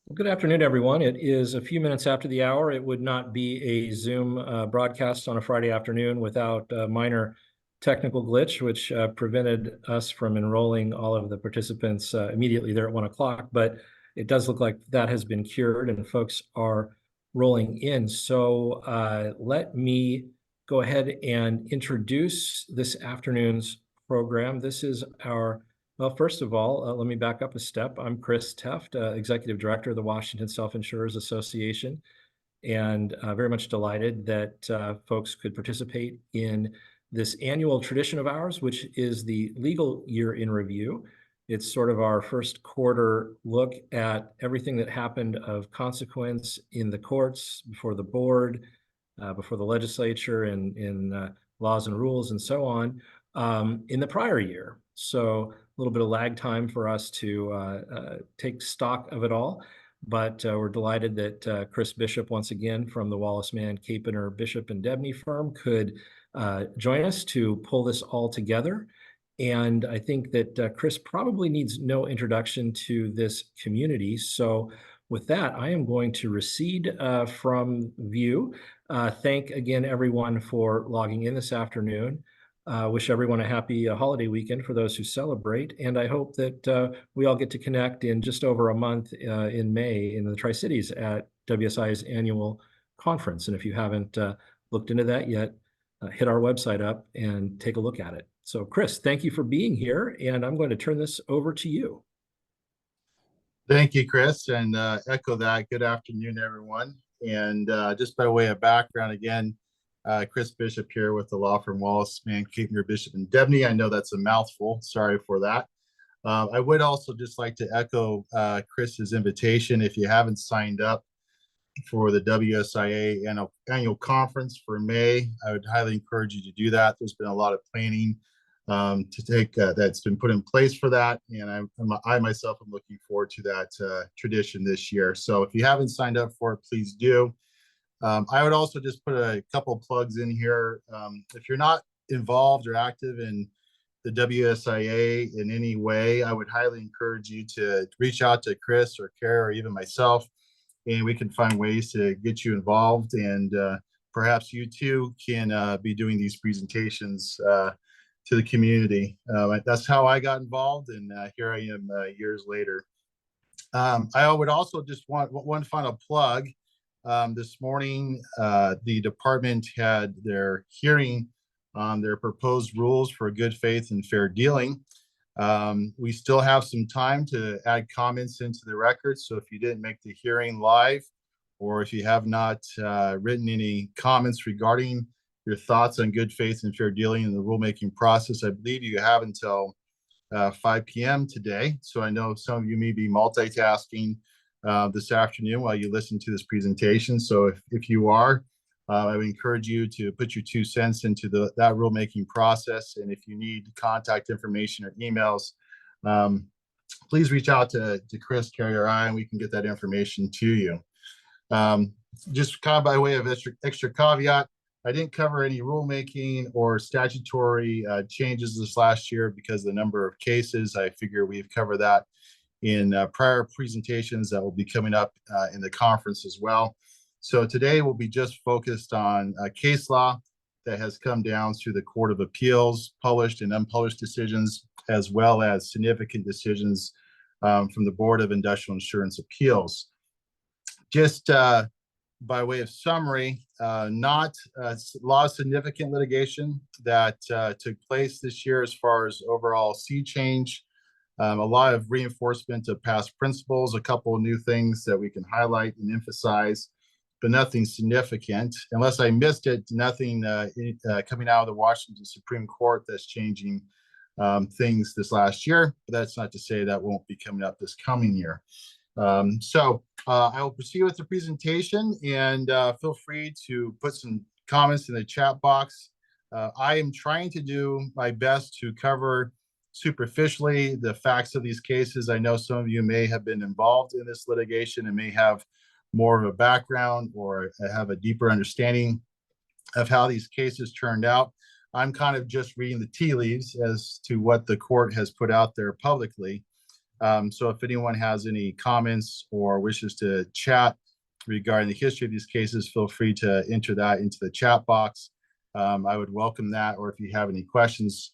Well, good afternoon, everyone. It is a few minutes after the hour. It would not be a Zoom broadcast on a Friday afternoon without a minor technical glitch, which prevented us from enrolling all of the participants immediately there at 1 o'clock. But it does look like that has been cured and folks are rolling in. So let me go ahead and introduce this afternoon's program. This is our Well, first of all, let me back up a step. I'm Chris Teft, Executive Director of the Washington Self-Insurers Association, and very much delighted that folks could participate in this annual tradition of ours, which is the Legal Year in Review. It's sort of our first quarter look at everything that happened of consequence in the courts, before the board, before the legislature, and in laws and rules and so on in the prior year. So a little bit of lag time for us to take stock of it all. But we're delighted that Chris Bishop, once again, from the Wallace Mann, Capener, Bishop, and Debney firm, could join us to pull this all together. And I think that Chris probably needs no introduction to this community. So with that, I am going to recede from view. Thank again, everyone, for logging in this afternoon. Wish everyone a happy holiday weekend for those who celebrate. And I hope that we all get to connect in just over a month in May in the Tri-Cities at WSIA's annual conference. And if you haven't looked into that yet, hit our website up and take a look at it. So Chris, thank you for being here. And I'm going to turn this over to you. Thank you, Chris, and echo that. Good afternoon, everyone. And just by way of background, again, Chris Bishop here with the law firm Wallace Mann, Capener, Bishop, and Debney. I know that's a mouthful. Sorry for that. I would also just like to echo Chris's invitation. If you haven't signed up for the WSIA annual conference for May, I would highly encourage you to do that. There's been a lot of planning that's been put in place for that, and I myself am looking forward to that tradition this year. So if you haven't signed up for it, please do. I would also just put a couple of plugs in here. If you're not involved or active in the WSIA in any way, I would highly encourage you to reach out to Chris or Kara or even myself, and we can find ways to get you involved. And perhaps you too can be doing these presentations to the community. That's how I got involved, and here I am years later. I would also just want one final plug. This morning, the department had their hearing on their proposed rules for good faith and fair dealing. We still have some time to add comments into the record. So if you didn't make the hearing live, or if you have not written any comments regarding your thoughts on good faith and fair dealing in the rulemaking process, I believe you have until 5 p.m. today. So I know some of you may be multitasking this afternoon while you listen to this presentation. So if you are, I would encourage you to put your 2 cents into that rulemaking process. And if you need contact information or emails, please reach out to Chris, Carrie, or I, and we can get that information to you. Just kind of by way of extra caveat, I didn't cover any rulemaking or statutory changes this last year because of the number of cases. I figure we've covered that in prior presentations that will be coming up in the conference as well. So today we'll be just focused on case law that has come down through the Court of Appeals, published and unpublished decisions, as well as significant decisions from the Board of Industrial Insurance Appeals. Just by way of summary, not a lot of significant litigation that took place this year as far as overall sea change. A lot of reinforcement of past principles, a couple of new things that we can highlight and emphasize, but nothing significant. Unless I missed it, nothing coming out of the Washington Supreme Court that's changing things this last year. But that's not to say that won't be coming up this coming year. So I will proceed with the presentation, and feel free to put some comments in the chat box. I am trying to do my best to cover superficially the facts of these cases. I know some of you may have been involved in this litigation and may have more of a background or have a deeper understanding of how these cases turned out. I'm kind of just reading the tea leaves as to what the court has put out there publicly. So if anyone has any comments or wishes to chat regarding the history of these cases, feel free to enter that into the chat box. I would welcome that, or if you have any questions,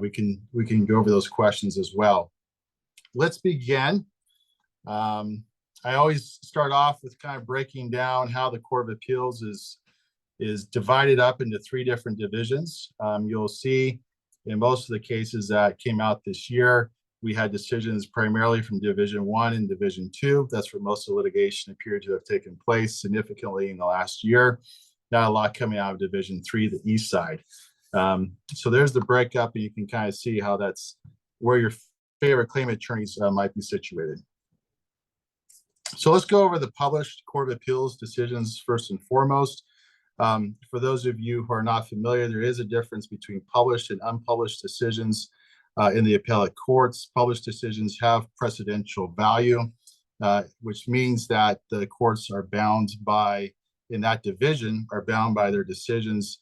we can go over those questions as well. Let's begin. I always start off with kind of breaking down how the Court of Appeals is divided up into three different divisions. You'll see in most of the cases that came out this year, we had decisions primarily from Division 1 and Division 2. That's where most of the litigation appeared to have taken place significantly in the last year. Not a lot coming out of Division 3, the east side. So there's the breakup, and you can kind of see how that's where your favorite claimant attorneys might be situated. So let's go over the published Court of Appeals decisions first and foremost. For those of you who are not familiar, there is a difference between published and unpublished decisions in the appellate courts. Published decisions have precedential value, which means that the courts are bound by, in that division, are bound by their decisions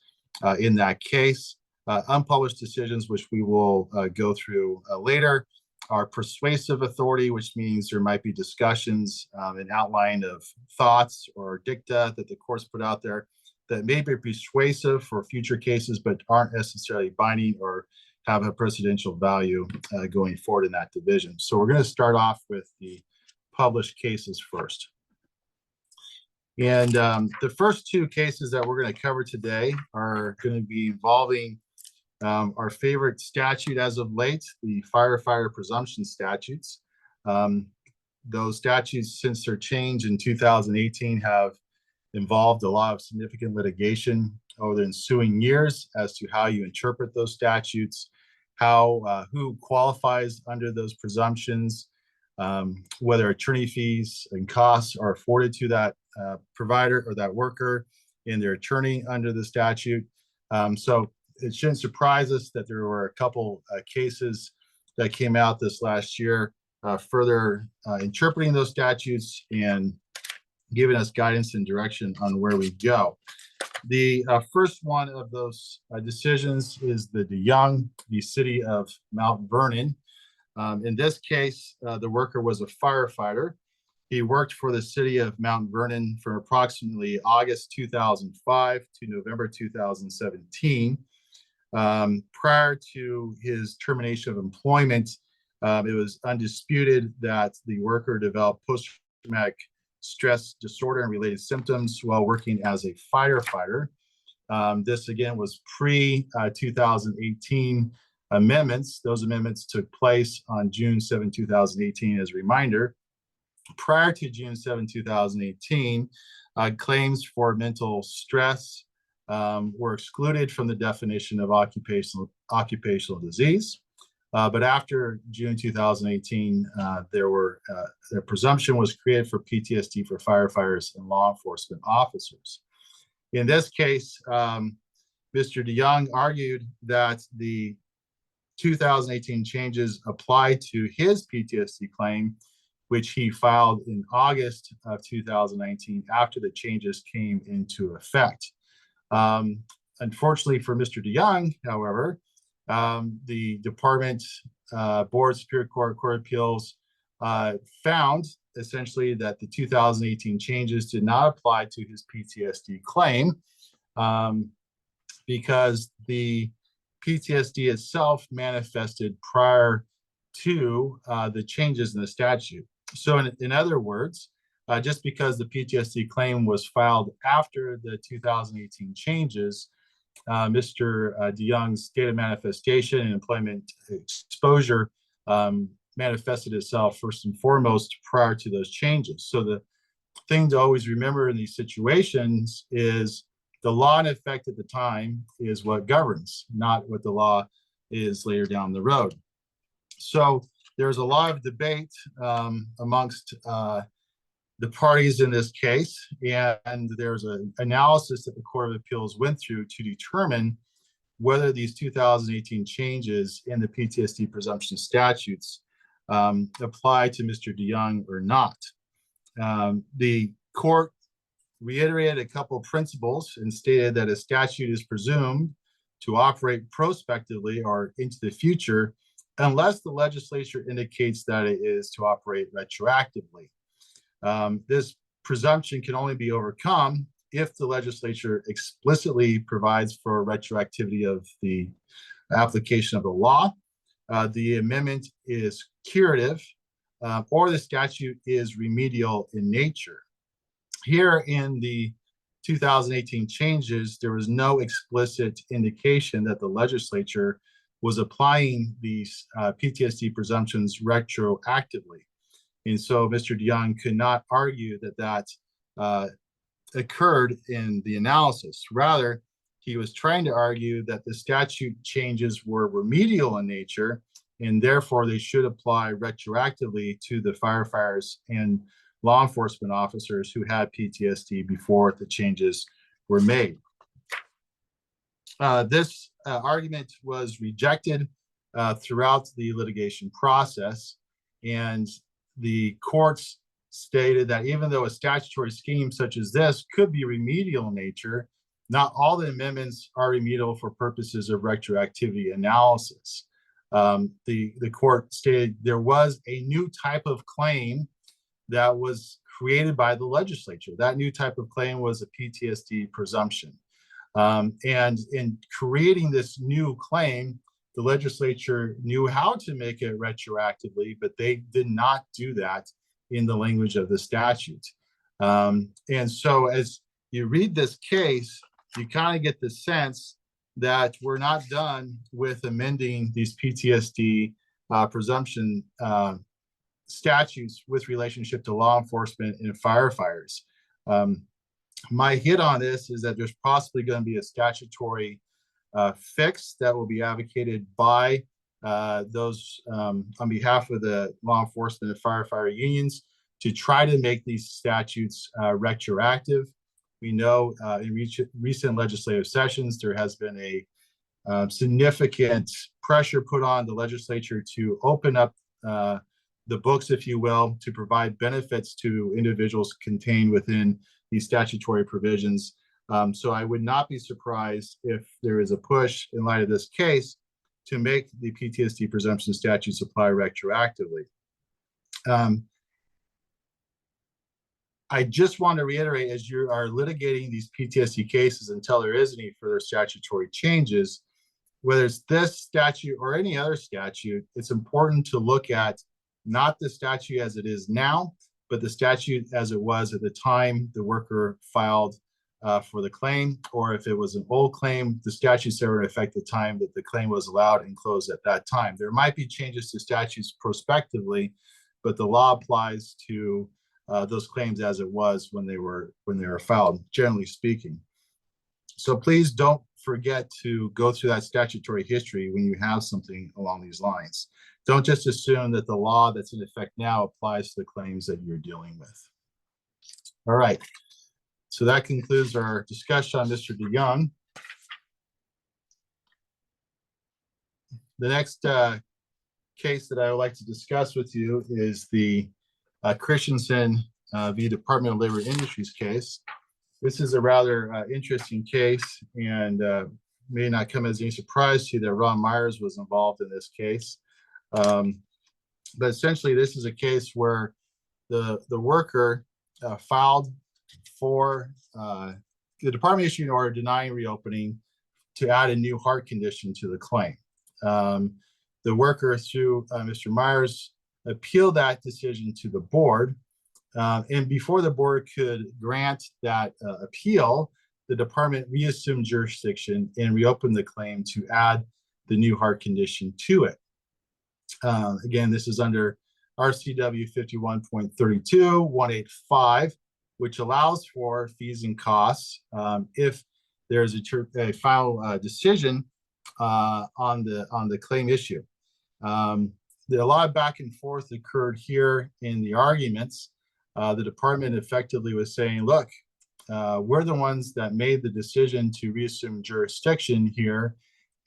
in that case. Unpublished decisions, which we will go through later, are persuasive authority, which means there might be discussions, an outline of thoughts or dicta that the courts put out there that may be persuasive for future cases, but aren't necessarily binding or have a precedential value going forward in that division. So we're going to start off with the published cases first. And the first two cases that we're going to cover today are going to be involving our favorite statute as of late, the firefighter presumption statutes. Those statutes, since their change in 2018, have involved a lot of significant litigation over the ensuing years as to how you interpret those statutes, who qualifies under those presumptions, whether attorney fees and costs are afforded to that provider or that worker and their attorney under the statute. So it shouldn't surprise us that there were a couple cases that came out this last year, further interpreting those statutes and giving us guidance and direction on where we go. The first one of those decisions is the DeYoung v. City of Mount Vernon. In this case, the worker was a firefighter. He worked for the city of Mount Vernon from approximately August 2005 to November 2017. Prior to his termination of employment, it was undisputed that the worker developed post-traumatic stress disorder and related symptoms while working as a firefighter. This again was pre-2018 amendments. Those amendments took place on June 7, 2018, as a reminder. Prior to June 7, 2018, claims for mental stress were excluded from the definition of occupational disease. But after June 2018, the presumption was created for PTSD for firefighters and law enforcement officers. In this case, Mr. DeYoung argued that the 2018 changes apply to his PTSD claim, which he filed in August of 2019 after the changes came into effect. Unfortunately for Mr. DeYoung, however, the department, board, Superior Court, Court of Appeals found essentially that the 2018 changes did not apply to his PTSD claim because the PTSD itself manifested prior to the changes in the statute. So in other words, just because the PTSD claim was filed after the 2018 changes, Mr. DeYoung's state of manifestation and employment exposure manifested itself first and foremost prior to those changes. So the thing to always remember in these situations is the law in effect at the time is what governs, not what the law is later down the road. So there's a lot of debate amongst the parties in this case, and there's an analysis that the Court of Appeals went through to determine whether these 2018 changes in the PTSD presumption statutes apply to Mr. DeYoung or not. The court reiterated a couple of principles and stated that a statute is presumed to operate prospectively or into the future unless the legislature indicates that it is to operate retroactively. This presumption can only be overcome if the legislature explicitly provides for retroactivity of the application of the law, the amendment is curative, or the statute is remedial in nature. Here in the 2018 changes, there was no explicit indication that the legislature was applying these PTSD presumptions retroactively. And so Mr. DeYoung could not argue that that occurred in the analysis. Rather, he was trying to argue that the statute changes were remedial in nature, and therefore they should apply retroactively to the firefighters and law enforcement officers who had PTSD before the changes were made. This argument was rejected throughout the litigation process, and the courts stated that even though a statutory scheme such as this could be remedial in nature, not all the amendments are remedial for purposes of retroactivity analysis. The court stated there was a new type of claim that was created by the legislature. That new type of claim was a PTSD presumption. And in creating this new claim, the legislature knew how to make it retroactively, but they did not do that in the language of the statute. And so as you read this case, you kind of get the sense that we're not done with amending these PTSD presumption statutes with relationship to law enforcement and firefighters. My hit on this is that there's possibly going to be a statutory fix that will be advocated by those on behalf of the law enforcement and firefighter unions to try to make these statutes retroactive. We know in recent legislative sessions, there has been a significant pressure put on the legislature to open up the books, if you will, to provide benefits to individuals contained within these statutory provisions. So I would not be surprised if there is a push in light of this case to make the PTSD presumption statutes apply retroactively. I just want to reiterate, as you are litigating these PTSD cases until there is any further statutory changes, whether it's this statute or any other statute, it's important to look at not the statute as it is now, but the statute as it was at the time the worker filed for the claim, or if it was an old claim, the statutes that were in effect at the time that the claim was allowed and closed at that time. There might be changes to statutes prospectively, but the law applies to those claims as it was when they were filed, generally speaking. So please don't forget to go through that statutory history when you have something along these lines. Don't just assume that the law that's in effect now applies to the claims that you're dealing with. All right. So that concludes our discussion on Mr. DeYoung. The next case that I would like to discuss with you is the Christensen v. Department of Labor and Industries case. This is a rather interesting case, and may not come as any surprise to you that Ron Myers was involved in this case. But essentially, this is a case where the worker filed for the department issued an order denying reopening to add a new heart condition to the claim. The worker, through Mr. Myers, appealed that decision to the board. And before the board could grant that appeal, the department reassumed jurisdiction and reopened the claim to add the new heart condition to it. Again, this is under RCW 51.32.185, which allows for fees and costs if there's a final decision on the claim issue. A lot of back and forth occurred here in the arguments. The department effectively was saying, look, we're the ones that made the decision to reassume jurisdiction here,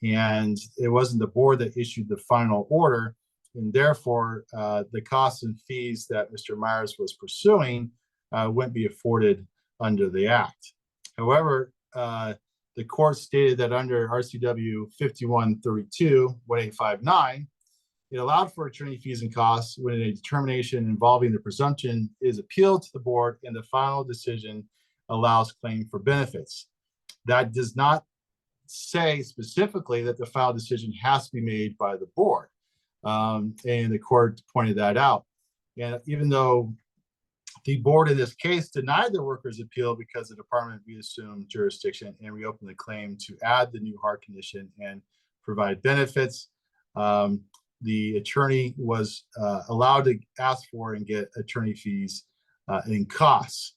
and it wasn't the board that issued the final order, and therefore the costs and fees that Mr. Myers was pursuing wouldn't be afforded under the act. However, the court stated that under RCW 51.32.1859, It allowed for attorney fees and costs when a determination involving the presumption is appealed to the board and the final decision allows claim for benefits. That does not say specifically that the final decision has to be made by the board. And the court pointed that out. And even though the board in this case denied the workers' appeal because the department reassumed jurisdiction and reopened the claim to add the new heart condition and provide benefits, the attorney was allowed to ask for and get attorney fees and costs.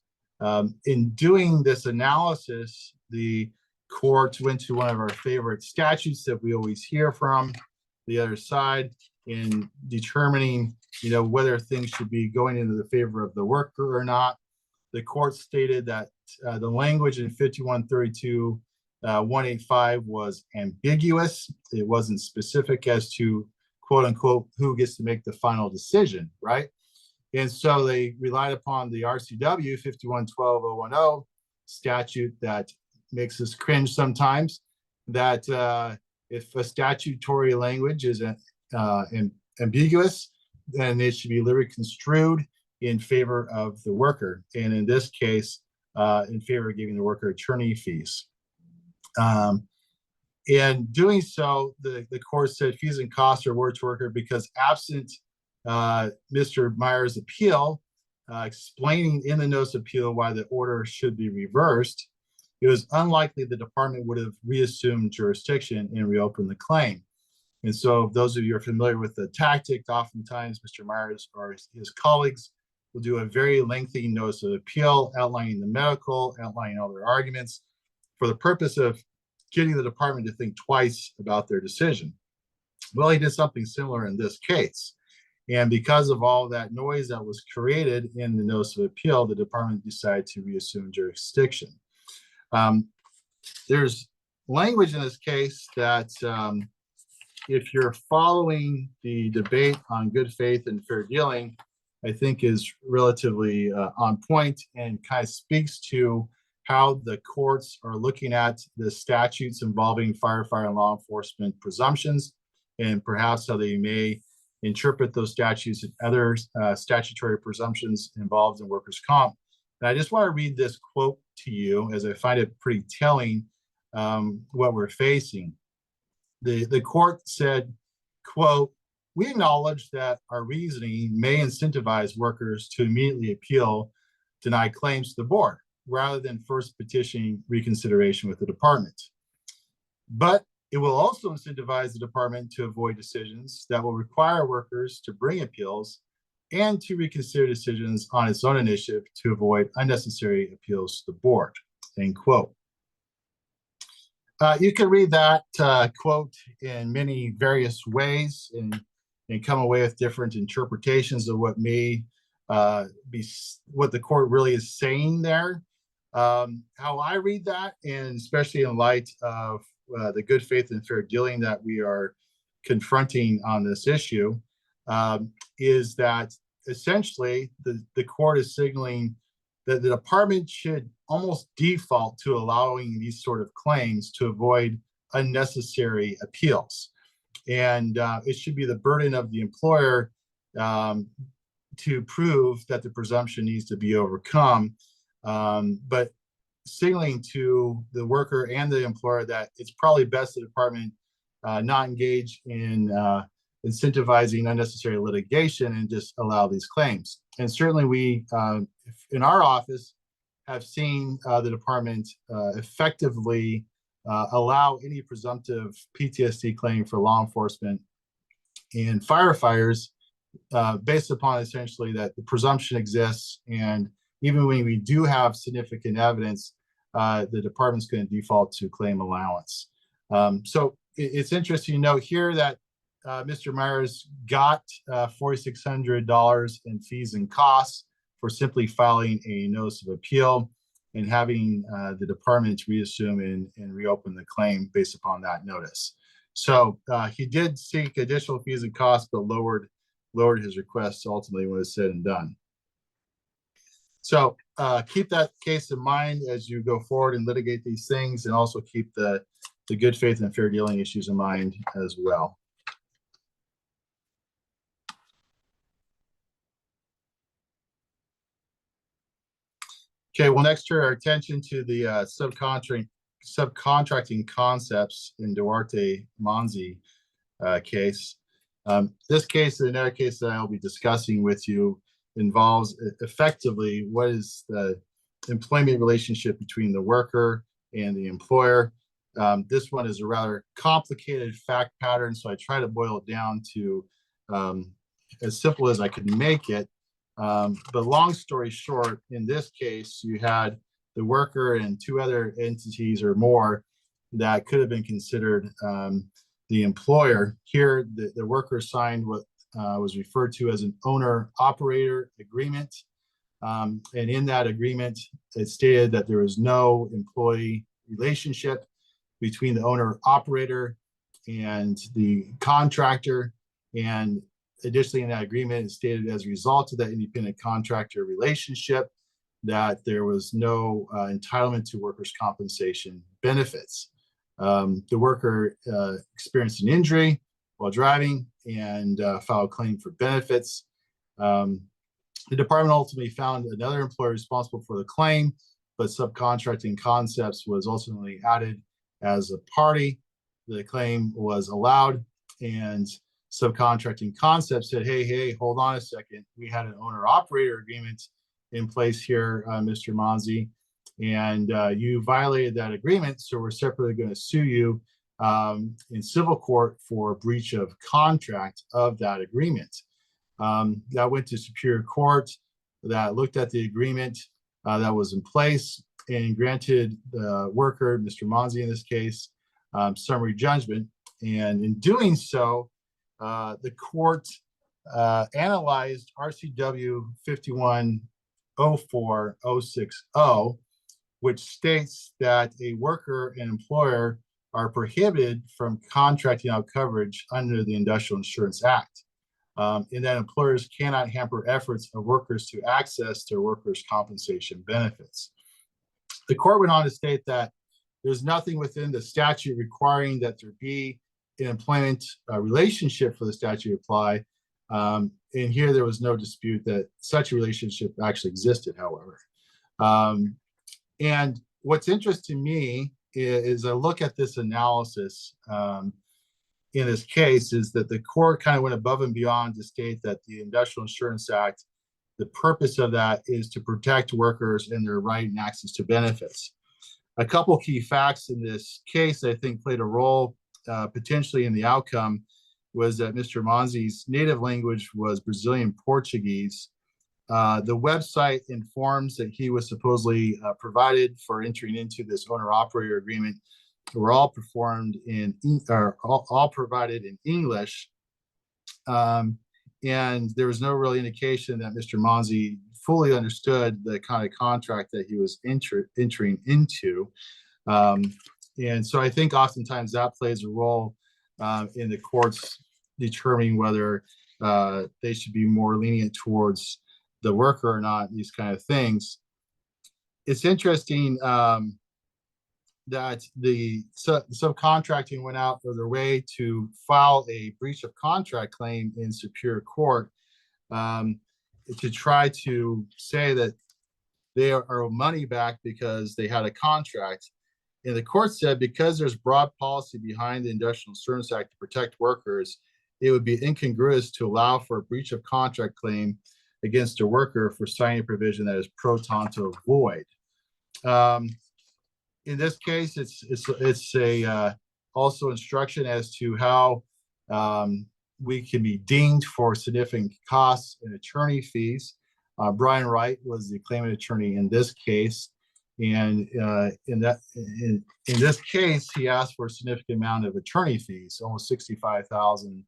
In doing this analysis, the court went to one of our favorite statutes that we always hear from the other side in determining, whether things should be going into the favor of the worker or not. The court stated that the language in 5132 185 was ambiguous. It wasn't specific as to, quote unquote, who gets to make the final decision, right? And so they relied upon the RCW 5112.010 statute that makes us cringe sometimes, that if a statutory language is ambiguous, then it should be liberally construed in favor of the worker. And in this case, in favor of giving the worker attorney fees. In doing so, the court said fees and costs are awarded to worker because absent Mr. Myers' appeal, explaining in the notice of appeal why the order should be reversed, it was unlikely the department would have reassumed jurisdiction and reopened the claim. And so those of you who are familiar with the tactic, oftentimes Mr. Myers or his colleagues will do a very lengthy notice of appeal, outlining the medical, outlining all their arguments for the purpose of getting the department to think twice about their decision. Well, he did something similar in this case. And because of all that noise that was created in the notice of appeal, the department decided to reassume jurisdiction. There's language in this case that if you're following the debate on good faith and fair dealing, I think is relatively on point and kind of speaks to how the courts are looking at the statutes involving firefighter and law enforcement presumptions, and perhaps how they may interpret those statutes and other statutory presumptions involved in workers' comp. And I just want to read this quote to you, as I find it pretty telling what we're facing. The court said, quote, "We acknowledge that our reasoning may incentivize workers to immediately appeal denied claims to the board, rather than first petitioning reconsideration with the department. But it will also incentivize the department to avoid decisions that will require workers to bring appeals and to reconsider decisions on its own initiative to avoid unnecessary appeals to the board," end quote. You can read that quote in many various ways and come away with different interpretations of what may be what the court really is saying there. How I read that, and especially in light of the good faith and fair dealing that we are confronting on this issue, is that essentially the court is signaling that the department should almost default to allowing these sort of claims to avoid unnecessary appeals. And it should be the burden of the employer to prove that the presumption needs to be overcome. But signaling to the worker and the employer that it's probably best the department not engage in incentivizing unnecessary litigation and just allow these claims. And certainly we, in our office, have seen the department effectively allow any presumptive PTSD claim for law enforcement and firefighters based upon essentially that the presumption exists, and even when we do have significant evidence, the department's going to default to claim allowance. So it's interesting to note here that Mr. Myers got $4,600 in fees and costs for simply filing a notice of appeal and having the department reassume and reopen the claim based upon that notice. So he did seek additional fees and costs, but lowered his request ultimately when it was said and done. So keep that case in mind as you go forward and litigate these things, and also keep the good faith and fair dealing issues in mind as well. Okay, we'll next turn our attention to the subcontracting concepts in Duarte Monzi case. This case and another case that I'll be discussing with you involves effectively what is the employment relationship between the worker and the employer. This one is a rather complicated fact pattern, so I try to boil it down to as simple as I could make it. But long story short, in this case, you had the worker and two other entities or more that could have been considered the employer. Here, the worker signed what was referred to as an owner-operator agreement. And in that agreement, it stated that there was no employee relationship between the owner-operator and the contractor. And additionally, in that agreement, it stated as a result of that independent contractor relationship that there was no entitlement to workers' compensation benefits. The worker experienced an injury while driving and filed a claim for benefits. The department ultimately found another employer responsible for the claim, but subcontracting concepts was ultimately added as a party. The claim was allowed, and subcontracting concepts said, hey, hold on a second. We had an owner-operator agreement in place here, Mr. Monzi, and you violated that agreement, so we're separately going to sue you in civil court for breach of contract of that agreement. That went to Superior Court that looked at the agreement that was in place and granted the worker, Mr. Monzi in this case, summary judgment. And in doing so, the court analyzed RCW 5104-060, which states that a worker and employer are prohibited from contracting out coverage under the Industrial Insurance Act, in that employers cannot hamper efforts of workers to access their workers' compensation benefits. The court went on to state that there's nothing within the statute requiring that there be an employment relationship for the statute to apply. And here there was no dispute that such a relationship actually existed, however. And what's interesting to me is a look at this analysis in this case is that the court kind of went above and beyond to state that the Industrial Insurance Act, the purpose of that is to protect workers and their right and access to benefits. A couple key facts in this case I think played a role potentially in the outcome was that Mr. Monzi's native language was Brazilian Portuguese. The website informs that he was supposedly provided for entering into this owner-operator agreement were all performed in, or all provided in English. And there was no real indication that Mr. Monzi fully understood the kind of contract that he was entering into. And so I think oftentimes that plays a role in the courts determining whether they should be more lenient towards the worker or not, these kind of things. It's interesting that the subcontracting went out of their way to file a breach of contract claim in Superior Court to try to say that they are money back because they had a contract. And the court said because there's broad policy behind the Industrial Insurance Act to protect workers, it would be incongruous to allow for a breach of contract claim against a worker for signing a provision that is pro tanto void. In this case, it's a also instruction as to how we can be dinged for significant costs and attorney fees. Brian Wright was the claimant attorney in this case, and in this case, he asked for a significant amount of attorney fees, almost $65,000.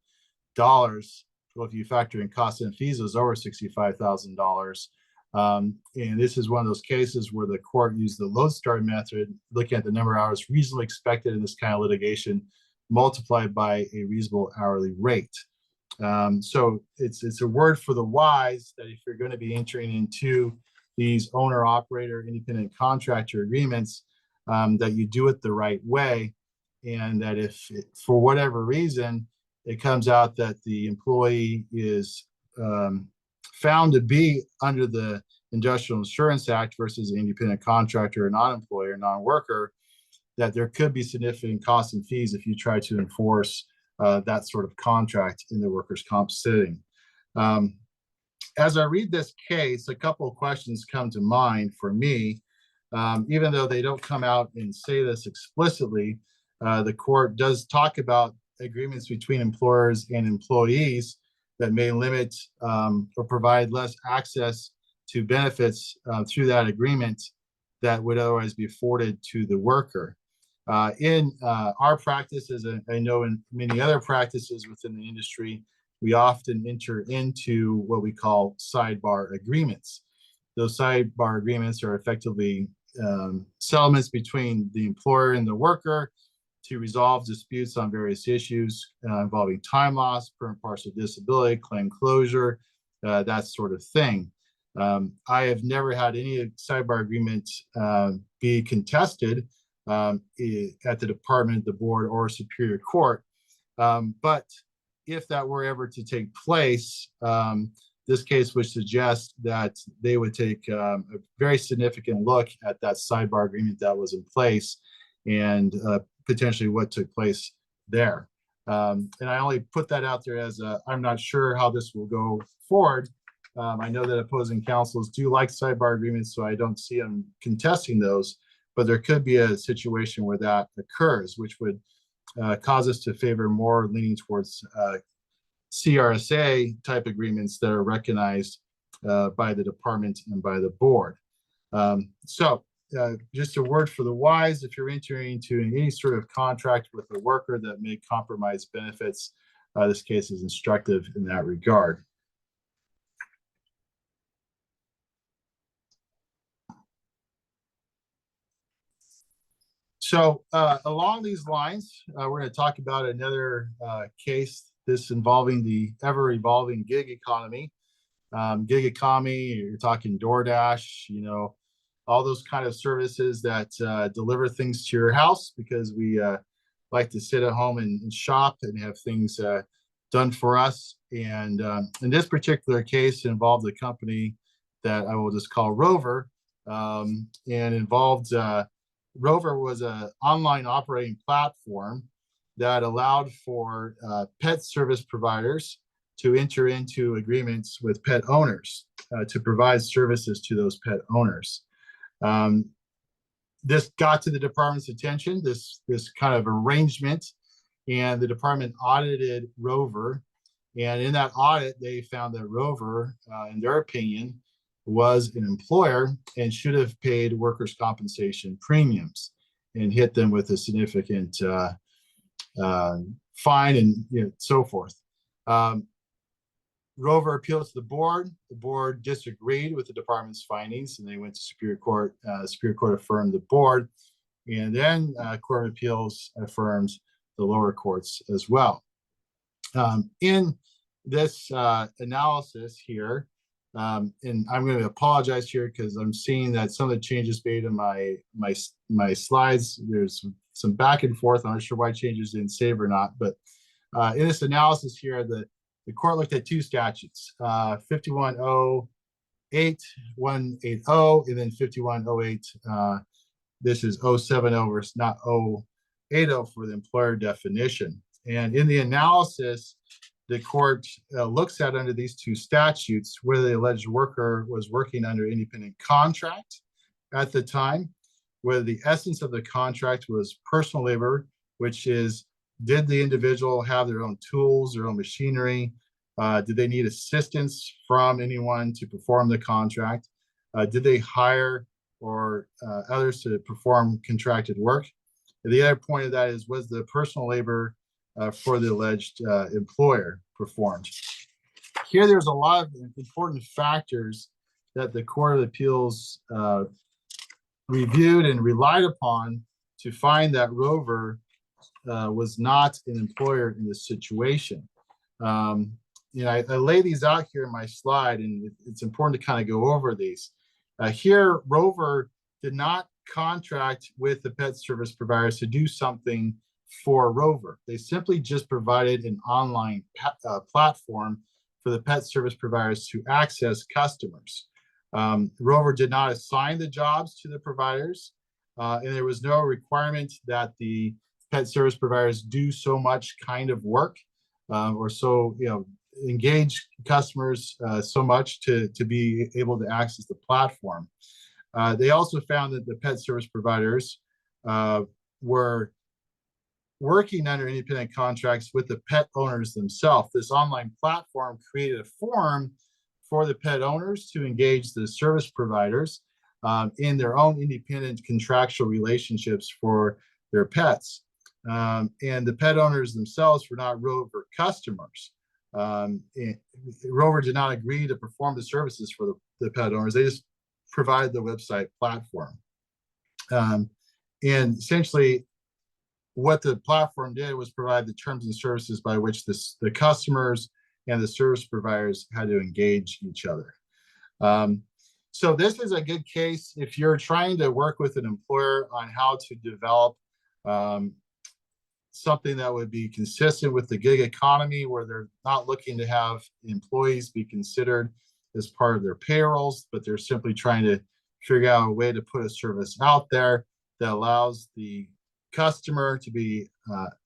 Well, if you factor in costs and fees, it was over $65,000. And this is one of those cases where the court used the lodestar method, looking at the number of hours reasonably expected in this kind of litigation, multiplied by a reasonable hourly rate. So it's a word for the wise that if you're going to be entering into these owner-operator independent contractor agreements, that you do it the right way, and that if for whatever reason it comes out that the employee is found to be under the Industrial Insurance Act versus an independent contractor or non-employer, non-worker, that there could be significant costs and fees if you try to enforce that sort of contract in the workers' comp setting. As I read this case, a couple of questions come to mind for me. Even though they don't come out and say this explicitly, the court does talk about agreements between employers and employees that may limit or provide less access to benefits through that agreement that would otherwise be afforded to the worker. In our practices, and I know in many other practices within the industry, we often enter into what we call sidebar agreements. Those sidebar agreements are effectively settlements between the employer and the worker to resolve disputes on various issues involving time loss, permanent partial disability, claim closure, that sort of thing. I have never had any sidebar agreement be contested at the department, the board, or superior court. But if that were ever to take place, this case would suggest that they would take a very significant look at that sidebar agreement that was in place and potentially what took place there. And I only put that out there as I'm not sure how this will go forward. I know that opposing counsels do like sidebar agreements, so I don't see them contesting those, but there could be a situation where that occurs, which would cause us to favor more leaning towards CRSA type agreements that are recognized by the department and by the board. So just a word for the wise, if you're entering into any sort of contract with a worker that may compromise benefits, this case is instructive in that regard. So along these lines, we're going to talk about another case, this involving the ever-evolving gig economy. Gig economy, you're talking DoorDash, you know, all those kind of services that deliver things to your house because we like to sit at home and shop and have things done for us. And in this particular case, it involved a company that I will just call Rover, and involved Rover was an online operating platform that allowed for pet service providers to enter into agreements with pet owners to provide services to those pet owners. This got to the department's attention, this kind of arrangement, and the department audited Rover. And in that audit, they found that Rover, in their opinion, was an employer and should have paid workers' compensation premiums and hit them with a significant fine and so forth. Rover appealed to the board. The board disagreed with the department's findings, and they went to Superior Court. Superior Court affirmed the board, and then Court of Appeals affirmed the lower courts as well. In this analysis here, and I'm going to apologize here because I'm seeing that some of the changes made in my slides, there's some back and forth. I'm not sure why changes didn't save or not, but in this analysis here, the court looked at two statutes, 5108, 180, and then 5108. This is 070 versus not 080 for the employer definition. And in the analysis, the court looks at under these two statutes whether the alleged worker was working under independent contract at the time, whether the essence of the contract was personal labor, which is, did the individual have their own tools, their own machinery? Did they need assistance from anyone to perform the contract? Did they hire or others to perform contracted work? And the other point of that is, was the personal labor for the alleged employer performed? Here, there's a lot of important factors that the Court of Appeals reviewed and relied upon to find that Rover was not an employer in this situation. I lay these out here in my slide, and it's important to kind of go over these. Here, Rover did not contract with the pet service providers to do something for Rover. They simply just provided an online platform for the pet service providers to access customers. Rover did not assign the jobs to the providers, and there was no requirement that the pet service providers do so much kind of work, or so, engage customers so much to be able to access the platform. They also found that the pet service providers were working under independent contracts with the pet owners themselves. This online platform created a forum for the pet owners to engage the service providers in their own independent contractual relationships for their pets. And the pet owners themselves were not Rover customers. Rover did not agree to perform the services for the pet owners. They just provided the website platform. And essentially, what the platform did was provide the terms and services by which the customers and the service providers had to engage each other. So this is a good case if you're trying to work with an employer on how to develop something that would be consistent with the gig economy, where they're not looking to have employees be considered as part of their payrolls, but they're simply trying to figure out a way to put a service out there that allows the customer to be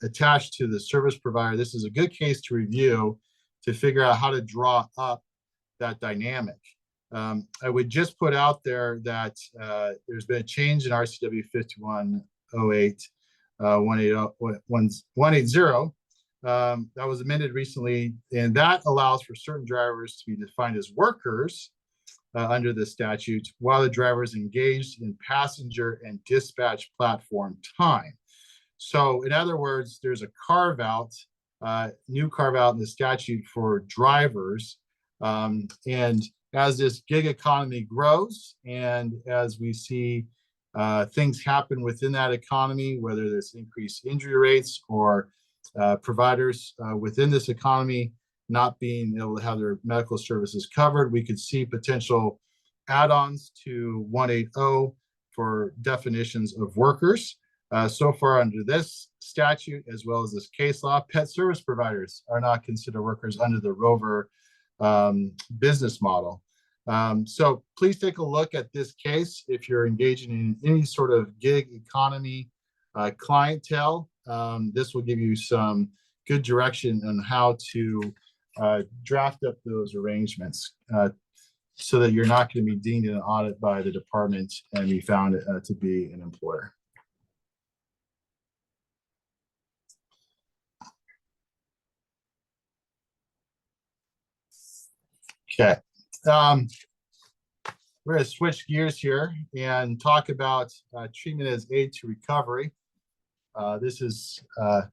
attached to the service provider. This is a good case to review to figure out how to draw up that dynamic. I would just put out there that there's been a change in RCW 5108 180 that was amended recently, and that allows for certain drivers to be defined as workers under the statute while the driver is engaged in passenger and dispatch platform time. So in other words, there's a carve out, new carve out in the statute for drivers. And as this gig economy grows, and as we see things happen within that economy, whether there's increased injury rates or providers within this economy not being able to have their medical services covered, we could see potential add-ons to 180 for definitions of workers. So far under this statute, as well as this case law, pet service providers are not considered workers under the Rover business model. So please take a look at this case if you're engaging in any sort of gig economy clientele. This will give you some good direction on how to draft up those arrangements so that you're not going to be deemed an audit by the department and be found to be an employer. Okay. We're going to switch gears here and talk about treatment as aid to recovery. This is a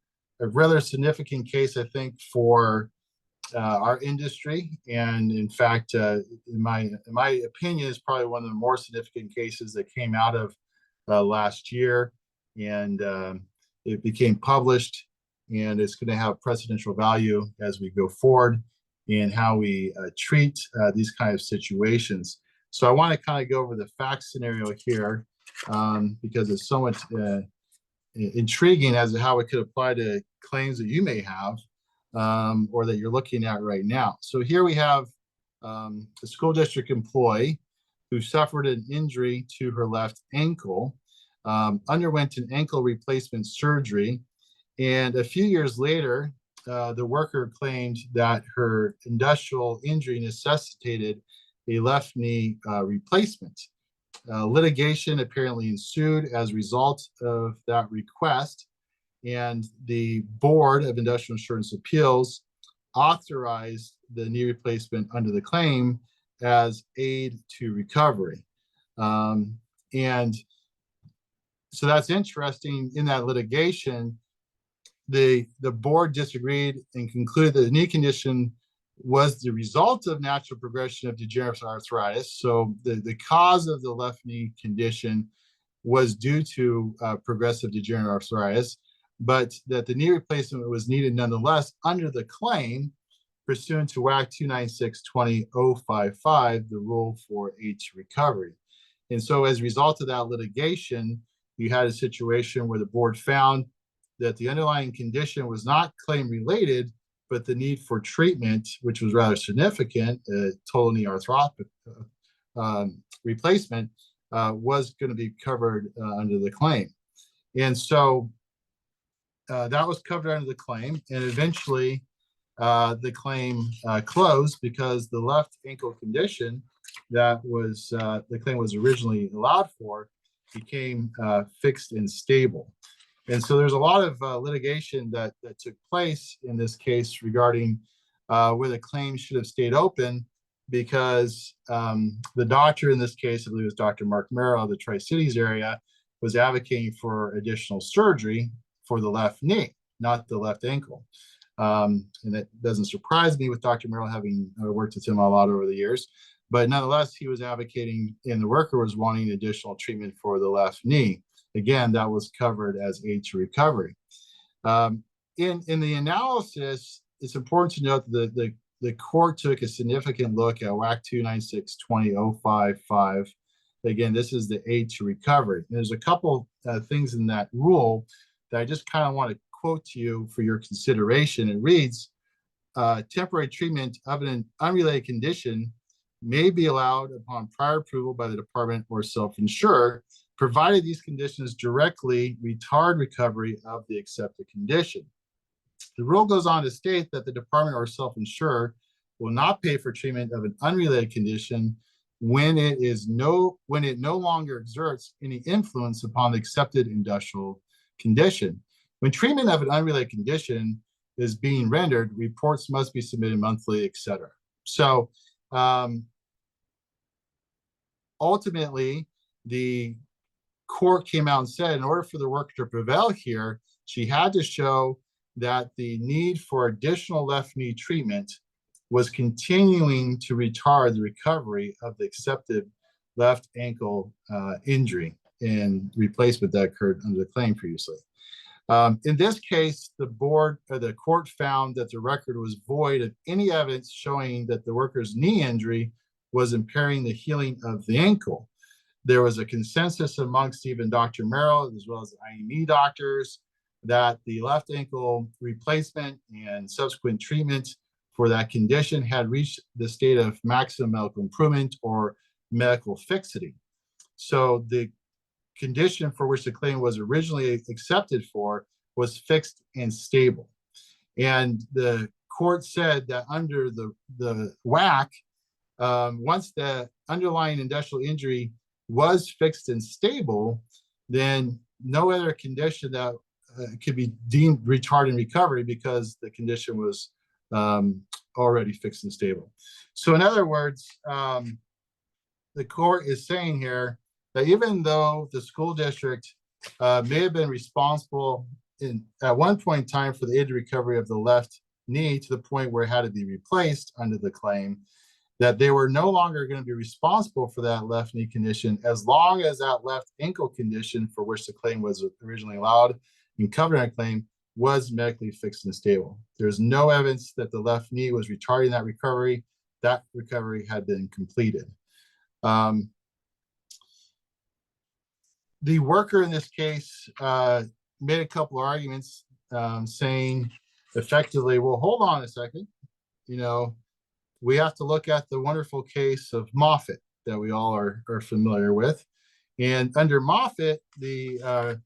rather significant case, I think, for our industry, and in fact, in my opinion, is probably one of the more significant cases that came out of last year, and it became published, and it's going to have precedential value as we go forward in how we treat these kind of situations. So I want to kind of go over the fact scenario here because it's so much intriguing as to how it could apply to claims that you may have or that you're looking at right now. So here we have a school district employee who suffered an injury to her left ankle, underwent an ankle replacement surgery, and a few years later, the worker claimed that her industrial injury necessitated a left knee replacement. Litigation apparently ensued as a result of that request, and the Board of Industrial Insurance Appeals authorized the knee replacement under the claim as aid to recovery. And so that's interesting. In that litigation, the board disagreed and concluded that the knee condition was the result of natural progression of degenerative arthritis. So the cause of the left knee condition was due to progressive degenerative arthritis, but that the knee replacement was needed nonetheless under the claim pursuant to WAC 296-20-055, the rule for aid to recovery. And so as a result of that litigation, you had a situation where the board found that the underlying condition was not claim related, but the need for treatment, which was rather significant, total knee replacement was going to be covered under the claim. And so that was covered under the claim, and eventually the claim closed because the left ankle condition that was the claim was originally allowed for became fixed and stable. And so there's a lot of litigation that took place in this case regarding where the claim should have stayed open, because the doctor in this case, I believe it was Dr. Mark Merrill of the Tri-Cities area, was advocating for additional surgery for the left knee, not the left ankle. And that doesn't surprise me with Dr. Merrill, having worked with him a lot over the years. But nonetheless, he was advocating, and the worker was wanting additional treatment for the left knee. Again, that was covered as aid to recovery. In the analysis, it's important to note that the court took a significant look at WAC 296-20-055. Again, this is the aid to recovery. And there's a couple things in that rule that I just kind of want to quote to you for your consideration. It reads, temporary treatment of an unrelated condition may be allowed upon prior approval by the department or self-insurer, provided these conditions directly retard recovery of the accepted condition. The rule goes on to state that the department or self-insurer will not pay for treatment of an unrelated condition when it no longer exerts any influence upon the accepted industrial condition. When treatment of an unrelated condition is being rendered, reports must be submitted monthly, etc. So ultimately, the court came out and said, in order for the worker to prevail here, she had to show that the need for additional left knee treatment was continuing to retard the recovery of the accepted left ankle injury and replacement that occurred under the claim previously. In this case, the court found that the record was void of any evidence showing that the worker's knee injury was impairing the healing of the ankle. There was a consensus amongst even Dr. Merrill, as well as IME doctors, that the left ankle replacement and subsequent treatment for that condition had reached the state of maximum medical improvement or medical fixity. So the condition for which the claim was originally accepted for was fixed and stable. And the court said that under the WAC, once the underlying industrial injury was fixed and stable, then no other condition that could be deemed retarding recovery, because the condition was already fixed and stable. So in other words, the court is saying here that even though the school district may have been responsible at one point in time for the aid recovery of the left knee to the point where it had to be replaced under the claim, that they were no longer going to be responsible for that left knee condition as long as that left ankle condition for which the claim was originally allowed and covered in a claim was medically fixed and stable. There's no evidence that the left knee was retarding that recovery. That recovery had been completed. The worker in this case made a couple of arguments saying effectively, well, hold on a second, we have to look at the wonderful case of Moffitt that we all are familiar with. And under Moffitt, the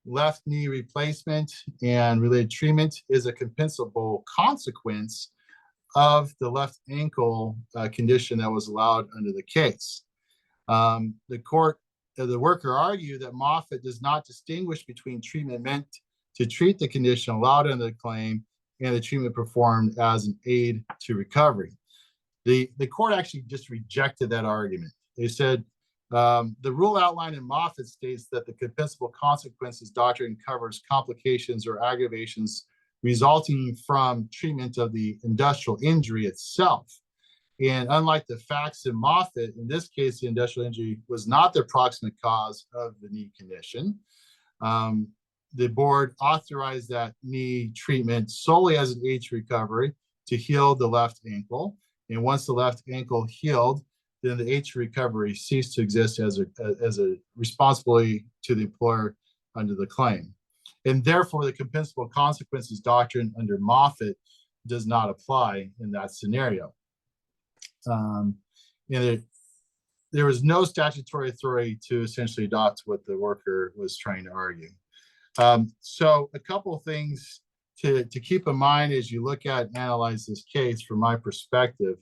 left knee replacement and related treatment is a compensable consequence of the left ankle condition that was allowed under the case. The worker argued that Moffitt does not distinguish between treatment meant to treat the condition allowed under the claim and the treatment performed as an aid to recovery. The court actually just rejected that argument. They said, the rule outlined in Moffitt states that the compensable consequences doctrine covers complications or aggravations resulting from treatment of the industrial injury itself. And unlike the facts in Moffitt, in this case, the industrial injury was not the proximate cause of the knee condition. The board authorized that knee treatment solely as an aid to recovery to heal the left ankle. And once the left ankle healed, then the aid to recovery ceased to exist as a responsibility to the employer under the claim. And therefore, the compensable consequences doctrine under Moffitt does not apply in that scenario. there was no statutory authority to essentially adopt what the worker was trying to argue. So a couple of things to keep in mind as you look at and analyze this case from my perspective.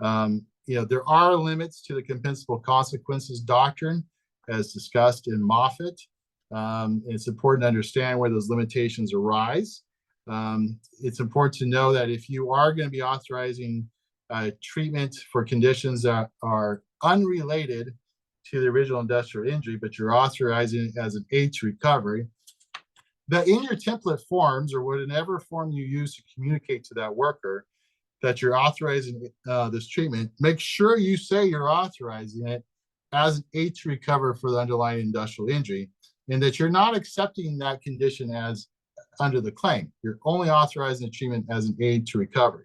There are limits to the compensable consequences doctrine as discussed in Moffitt. It's important to understand where those limitations arise. It's important to know that if you are going to be authorizing treatment for conditions that are unrelated to the original industrial injury, but you're authorizing it as an aid to recovery, that in your template forms or whatever form you use to communicate to that worker that you're authorizing this treatment, make sure you say you're authorizing it as an aid to recover for the underlying industrial injury, and that you're not accepting that condition as under the claim. You're only authorizing the treatment as an aid to recovery.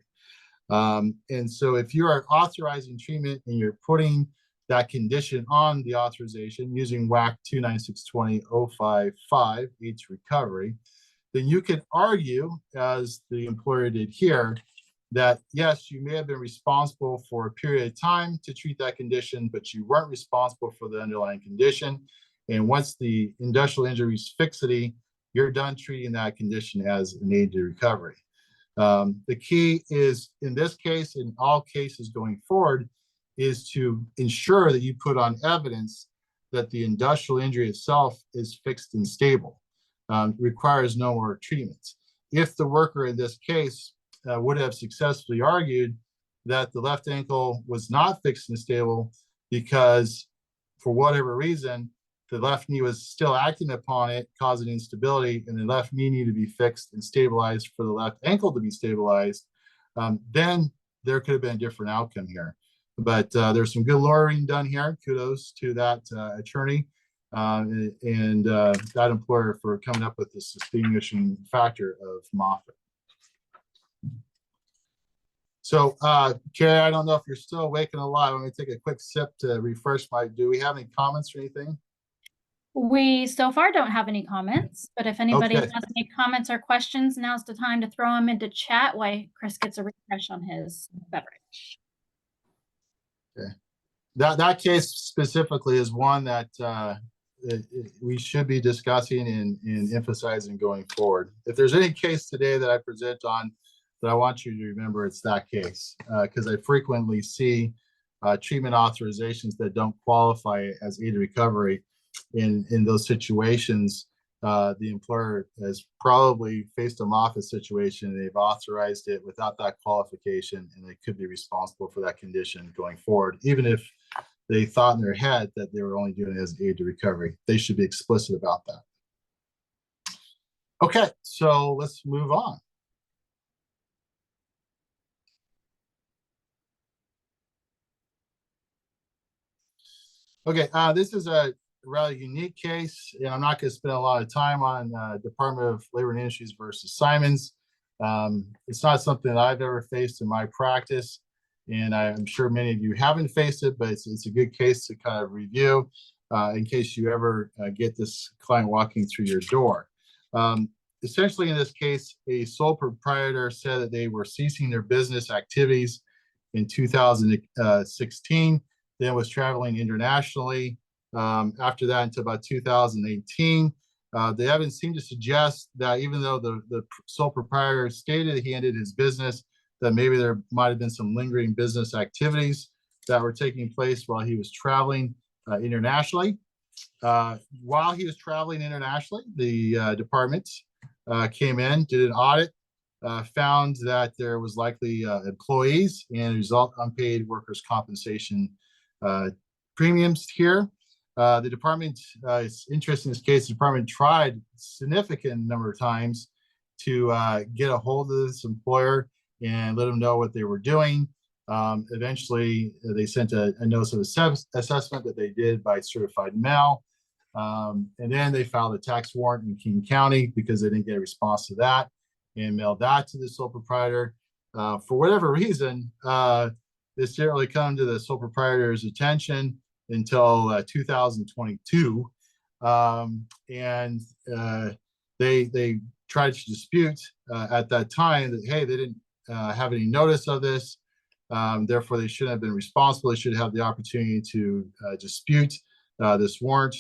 And so if you are authorizing treatment and you're putting that condition on the authorization using WAC 29620.055, aid to recovery, then you can argue, as the employer did here, that yes, you may have been responsible for a period of time to treat that condition, but you weren't responsible for the underlying condition. And once the industrial injury is fixity, you're done treating that condition as an aid to recovery. The key is, in this case, in all cases going forward, is to ensure that you put on evidence that the industrial injury itself is fixed and stable, requires no more treatment. If the worker in this case would have successfully argued that the left ankle was not fixed and stable because, for whatever reason, the left knee was still acting upon it, causing instability, and the left knee needed to be fixed and stabilized for the left ankle to be stabilized, then there could have been a different outcome here. But there's some good lawyering done here. Kudos to that attorney and that employer for coming up with this distinguishing factor of Moffitt. So, Carrie, I don't know if you're still awake and alive. I'm going to take a quick sip to refresh do we have any comments or anything? We so far don't have any comments, but if anybody has any comments or questions, now's the time to throw them into chat while Chris gets a refresh on his beverage. Okay. That case specifically is one that we should be discussing and emphasizing going forward. If there's any case today that I present on that I want you to remember, it's that case, because I frequently see treatment authorizations that don't qualify as aid to recovery. In those situations, the employer has probably faced a Moffitt situation. They've authorized it without that qualification, and they could be responsible for that condition going forward, even if they thought in their head that they were only doing it as aid to recovery. They should be explicit about that. Okay, so let's move on. Okay, this is a rather unique case, and I'm not going to spend a lot of time on Department of Labor and Industries versus Simons. It's not something that I've ever faced in my practice, and I'm sure many of you haven't faced it, but it's a good case to kind of review in case you ever get this client walking through your door. Essentially, in this case, a sole proprietor said that they were ceasing their business activities in 2016, then was traveling internationally. After that, until about 2018, the evidence seemed to suggest that even though the sole proprietor stated he ended his business, that maybe there might have been some lingering business activities that were taking place while he was traveling internationally. While he was traveling internationally, the department came in, did an audit, found that there was likely employees and result unpaid workers' compensation premiums here. The department, it's interesting in this case, the department tried a significant number of times to get a hold of this employer and let them know what they were doing. Eventually, they sent a notice of assessment that they did by certified mail. And then they filed a tax warrant in King County because they didn't get a response to that and mailed that to the sole proprietor. For whatever reason, this didn't really come to the sole proprietor's attention until 2022, and they tried to dispute at that time that, hey, they didn't have any notice of this. Therefore, they shouldn't have been responsible. They should have the opportunity to dispute this warrant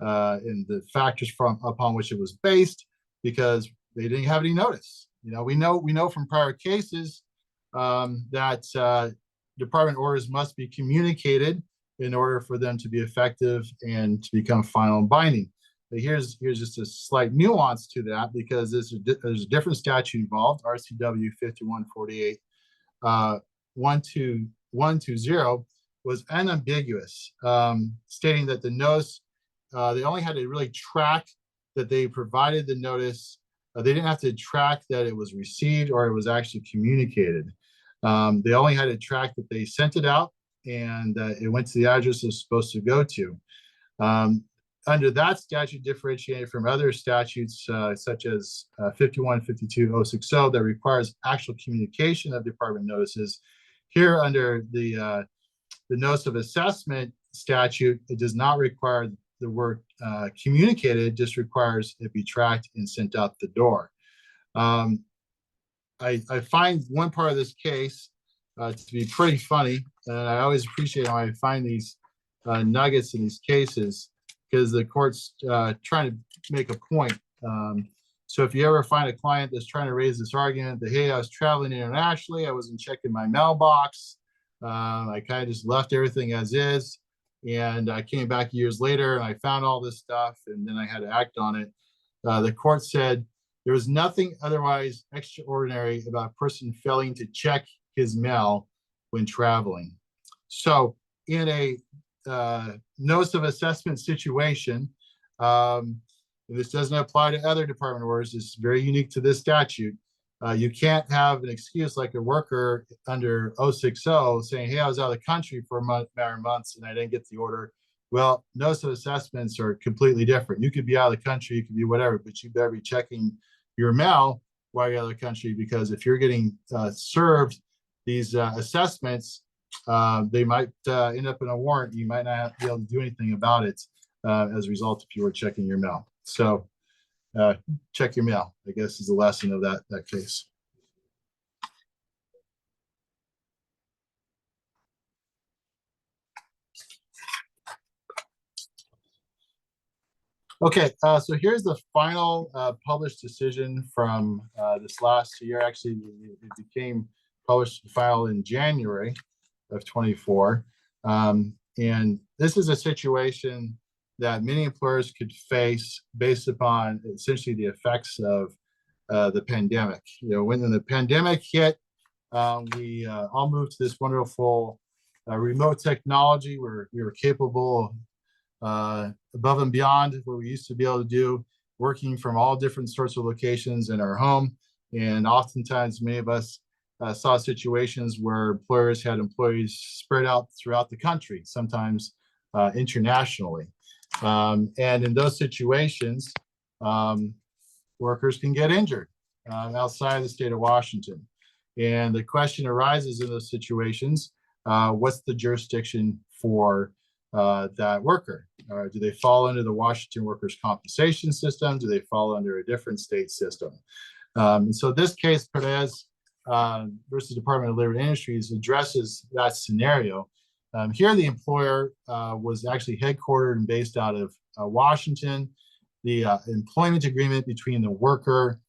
and the factors upon which it was based, because they didn't have any notice. We know from prior cases that department orders must be communicated in order for them to be effective and to become final and binding. But here's just a slight nuance to that, because there's a different statute involved, RCW 5148. 120 was unambiguous, stating that the notice, they only had to really track that they provided the notice. They didn't have to track that it was received or it was actually communicated. They only had to track that they sent it out and it went to the address it was supposed to go to. Under that statute, differentiated from other statutes such as 5152-060 that requires actual communication of department notices, here under the notice of assessment statute, it does not require the word communicated, it just requires it be tracked and sent out the door. I find one part of this case to be pretty funny, and I always appreciate how I find these nuggets in these cases, because the court's trying to make a point. So if you ever find a client that's trying to raise this argument that, hey, I was traveling internationally, I wasn't checking my mailbox, I kind of just left everything as is, and I came back years later and I found all this stuff and then I had to act on it. The court said there was nothing otherwise extraordinary about a person failing to check his mail when traveling. So in a notice of assessment situation, this doesn't apply to other department orders, it's very unique to this statute. You can't have an excuse like a worker under 060 saying, hey, I was out of the country for a matter of months and I didn't get the order. Well, notice of assessments are completely different. You could be out of the country, you could be whatever, but you better be checking your mail while you're out of the country, because if you're getting served these assessments, they might end up in a warrant. You might not be able to do anything about it as a result if you were checking your mail. So check your mail, I guess, is the lesson of that case. Okay, so here's the final published decision from this last year. Actually, it became published final in January of 24. And this is a situation that many employers could face based upon essentially the effects of the pandemic. When the pandemic hit, we all moved to this wonderful remote technology where we were capable above and beyond what we used to be able to do, working from all different sorts of locations in our home. And oftentimes, many of us saw situations where employers had employees spread out throughout the country, sometimes internationally. And in those situations, workers can get injured outside of the state of Washington. And the question arises in those situations, what's the jurisdiction for that worker? Do they fall under the Washington Workers' Compensation System? Do they fall under a different state system? And so this case, Perez versus Department of Labor and Industries, addresses that scenario. Here, the employer was actually headquartered and based out of Washington. The employment agreement between the worker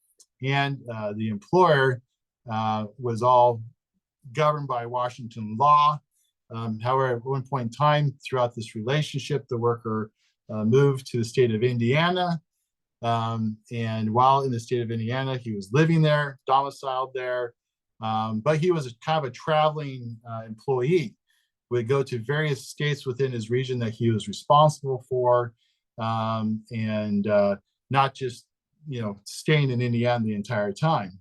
and the employer was all governed by Washington law. However, at one point in time throughout this relationship, the worker moved to the state of Indiana. And while in the state of Indiana, he was living there, domiciled there, but he was kind of a traveling employee. Would go to various states within his region that he was responsible for, and not just staying in Indiana the entire time.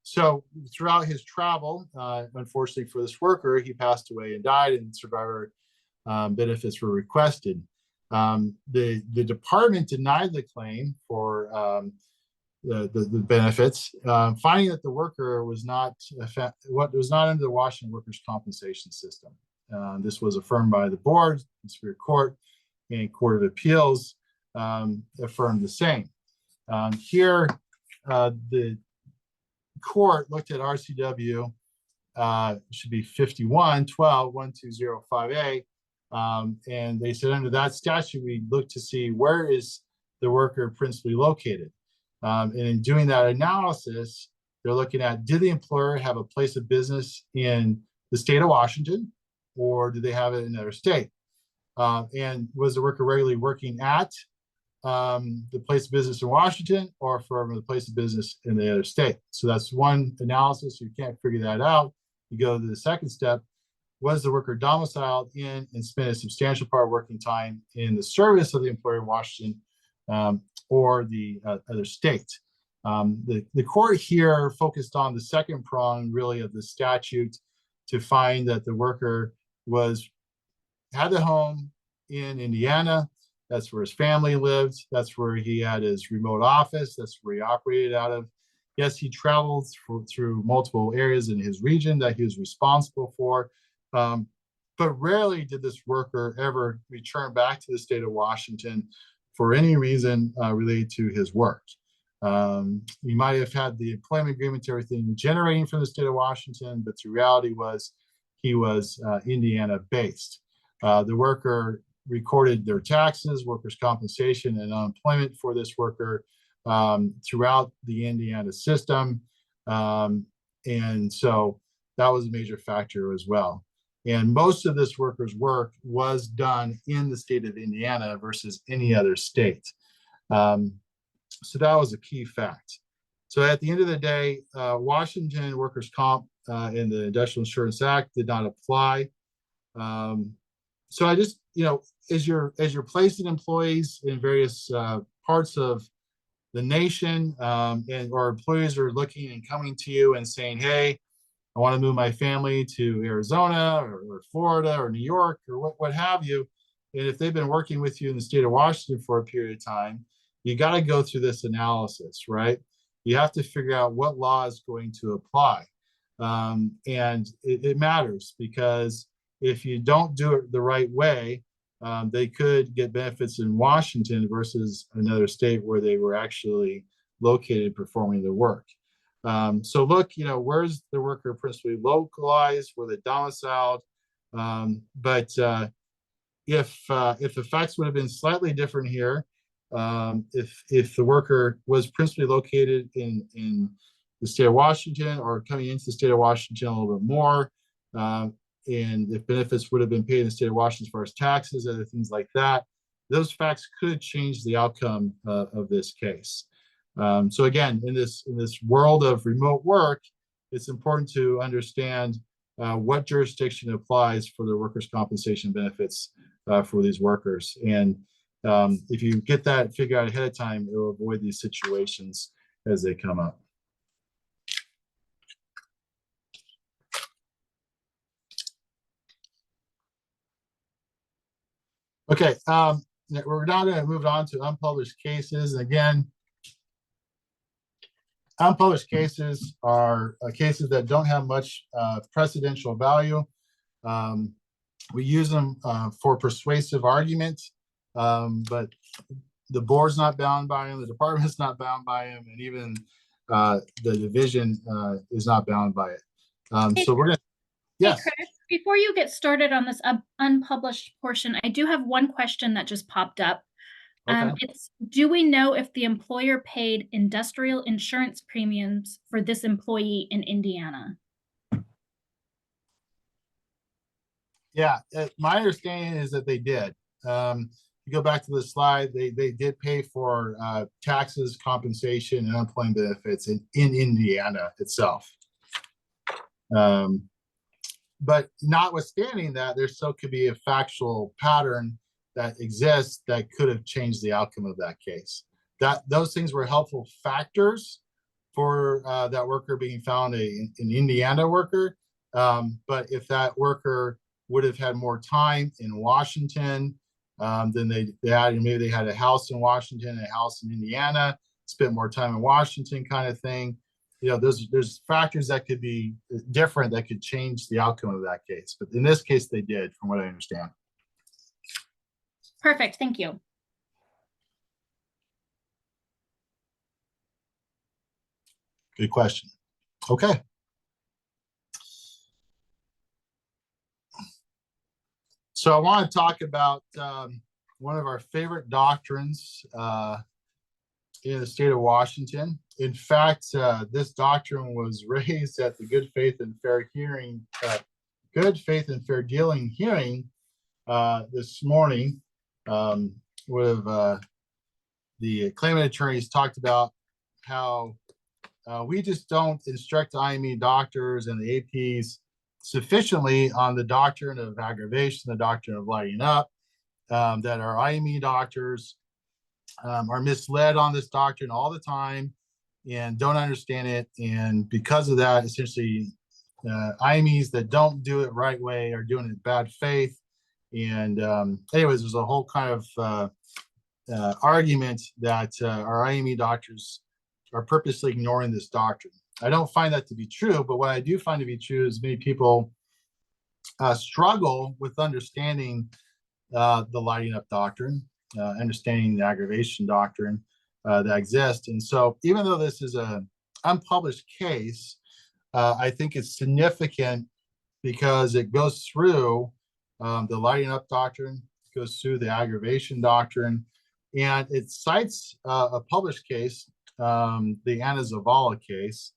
So throughout his travel, unfortunately for this worker, he passed away and died, and survivor benefits were requested. The department denied the claim for the benefits, finding that the worker was not under the Washington Workers' Compensation System. This was affirmed by the board, the Superior Court, and Court of Appeals affirmed the same. Here, the court looked at RCW should be 51-12-1205A. And they said under that statute, we look to see where is the worker principally located. And in doing that analysis, they're looking at, did the employer have a place of business in the state of Washington, or do they have it in another state? And was the worker regularly working at the place of business in Washington or from the place of business in the other state? So that's one analysis. You can't figure that out. You go to the second step. Was the worker domiciled in and spent a substantial part of working time in the service of the employer in Washington or the other state? The court here focused on the second prong, really, of the statute to find that the worker had a home in Indiana. That's where his family lived. That's where he had his remote office. That's where he operated out of. Yes, he traveled through multiple areas in his region that he was responsible for. But rarely did this worker ever return back to the state of Washington for any reason related to his work. He might have had the employment agreement to everything generating from the state of Washington, but the reality was he was Indiana based. The worker recorded their taxes, workers' compensation, and unemployment for this worker throughout the Indiana system. And so that was a major factor as well. And most of this worker's work was done in the state of Indiana versus any other state. So that was a key fact. So at the end of the day, Washington workers' comp in the Industrial Insurance Act did not apply. So I just, as you're placing employees in various parts of the nation, or employees are looking and coming to you and saying, hey, I want to move my family to Arizona or Florida or New York or what have you. And if they've been working with you in the state of Washington for a period of time, you got to go through this analysis, right? You have to figure out what law is going to apply. And it matters, because if you don't do it the right way, they could get benefits in Washington versus another state where they were actually located performing the work. So look, where's the worker principally localized, where they domiciled? But if the facts would have been slightly different here, if the worker was principally located in the state of Washington or coming into the state of Washington a little bit more, and if benefits would have been paid in the state of Washington as far as taxes, other things like that, those facts could change the outcome of this case. So again, in this world of remote work, it's important to understand what jurisdiction applies for the workers' compensation benefits for these workers. And if you get that figured out ahead of time, it will avoid these situations as they come up. Okay, we're now going to move on to unpublished cases. And again, unpublished cases are cases that don't have much precedential value. We use them for persuasive argument, but the board's not bound by them, the department's not bound by them, and even the division is not bound by it. So we're going to, yes. Hey, Chris, before you get started on this unpublished portion, I do have one question that just popped up. Okay. Do we know if the employer paid industrial insurance premiums for this employee in Indiana? Yeah, my understanding is that they did. You go back to the slide, they did pay for taxes, compensation, and unemployment benefits in Indiana itself. But notwithstanding that, there still could be a factual pattern that exists that could have changed the outcome of that case. Those things were helpful factors for that worker being found an Indiana worker. But if that worker would have had more time in Washington than they had, maybe they had a house in Washington, a house in Indiana, spent more time in Washington, kind of thing. There's factors that could be different that could change the outcome of that case. But in this case, they did, from what I understand. Perfect. Thank you. Good question. Okay. So I want to talk about one of our favorite doctrines in the state of Washington. In fact, this doctrine was raised at the Good Faith and Fair Dealing hearing this morning. With the claimant attorneys talked about how we just don't instruct IME doctors and the APs sufficiently on the doctrine of aggravation, the doctrine of lighting up, that our IME doctors are misled on this doctrine all the time and don't understand it. And because of that, essentially, IMEs that don't do it right way are doing it in bad faith. And anyways, there's a whole kind of argument that our IME doctors are purposely ignoring this doctrine. I don't find that to be true, but what I do find to be true is many people struggle with understanding the lighting up doctrine, understanding the aggravation doctrine that exists. And so even though this is an unpublished case, I think it's significant because it goes through the lighting up doctrine, goes through the aggravation doctrine, and it cites a published case, the Anna Zavala case,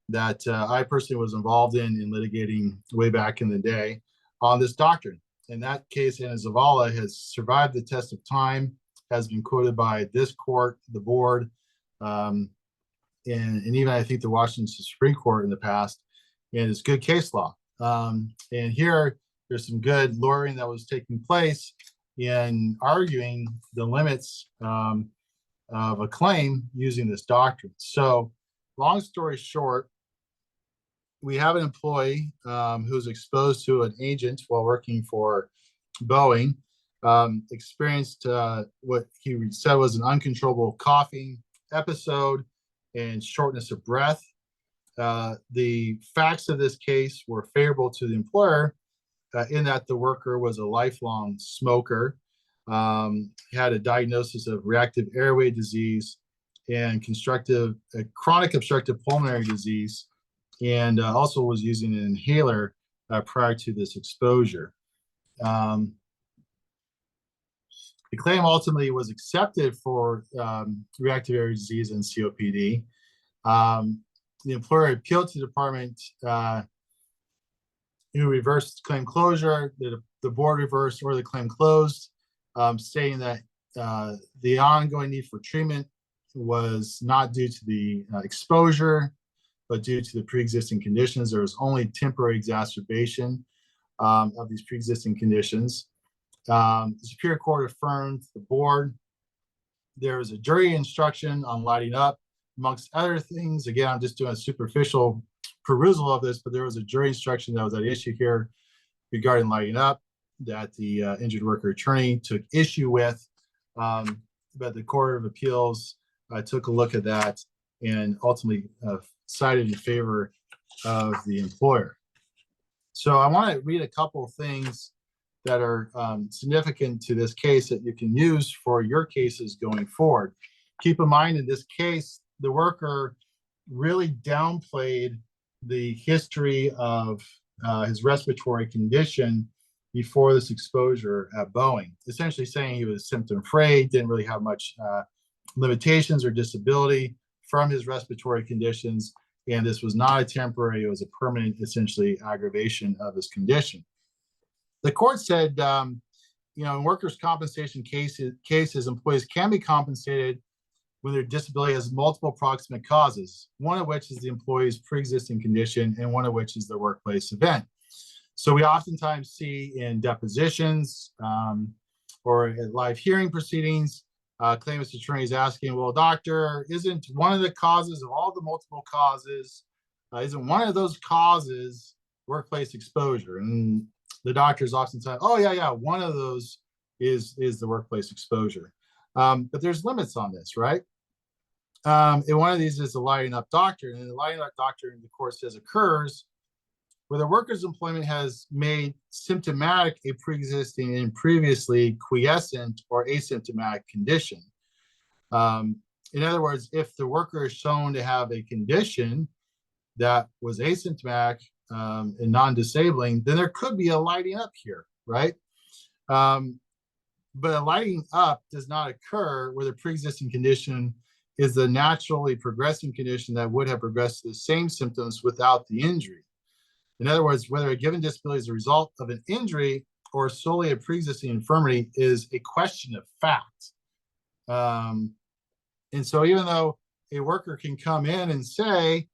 that I personally was involved in litigating way back in the day on this doctrine. And that case, Anna Zavala, has survived the test of time, has been quoted by this court, the board, and even I think the Washington Supreme Court in the past, and it's good case law. And here, there's some good lawyering that was taking place in arguing the limits of a claim using this doctrine. So long story short, we have an employee who's exposed to an agent while working for Boeing, experienced what he said was an uncontrollable coughing episode and shortness of breath. The facts of this case were favorable to the employer in that the worker was a lifelong smoker, had a diagnosis of reactive airway disease and chronic obstructive pulmonary disease, and also was using an inhaler prior to this exposure. The claim ultimately was accepted for reactive airway disease and COPD. The employer appealed to the department who reversed claim closure. The board reversed or the claim closed, saying that the ongoing need for treatment was not due to the exposure, but due to the pre-existing conditions. There was only temporary exacerbation of these pre-existing conditions. The Superior Court affirmed the board. There was a jury instruction on lighting up, amongst other things. Again, I'm just doing a superficial perusal of this, but there was a jury instruction that was at issue here regarding lighting up that the injured worker attorney took issue with. But the Court of Appeals took a look at that and ultimately sided in favor of the employer. So I want to read a couple of things that are significant to this case that you can use for your cases going forward. Keep in mind, in this case, the worker really downplayed the history of his respiratory condition before this exposure at Boeing, essentially saying he was symptom-free, didn't really have much limitations or disability from his respiratory conditions, and this was not a temporary, it was a permanent, essentially, aggravation of his condition. The court said, in workers' compensation cases, employees can be compensated when their disability has multiple proximate causes, one of which is the employee's pre-existing condition and one of which is the workplace event. So we oftentimes see in depositions or at live hearing proceedings, claimants' attorneys asking, well, doctor, isn't one of the causes of all the multiple causes, isn't one of those causes workplace exposure? And the doctors oftentimes, oh, yeah, one of those is the workplace exposure. But there's limits on this, right? And one of these is the lighting up doctrine. And the lighting up doctrine, the court says, occurs where the worker's employment has made symptomatic a pre-existing and previously quiescent or asymptomatic condition. In other words, if the worker is shown to have a condition that was asymptomatic and non-disabling, then there could be a lighting up here, right? But a lighting up does not occur where the pre-existing condition is the naturally progressing condition that would have progressed to the same symptoms without the injury. In other words, whether a given disability is a result of an injury or solely a pre-existing infirmity is a question of fact. And so even though a worker can come in and say,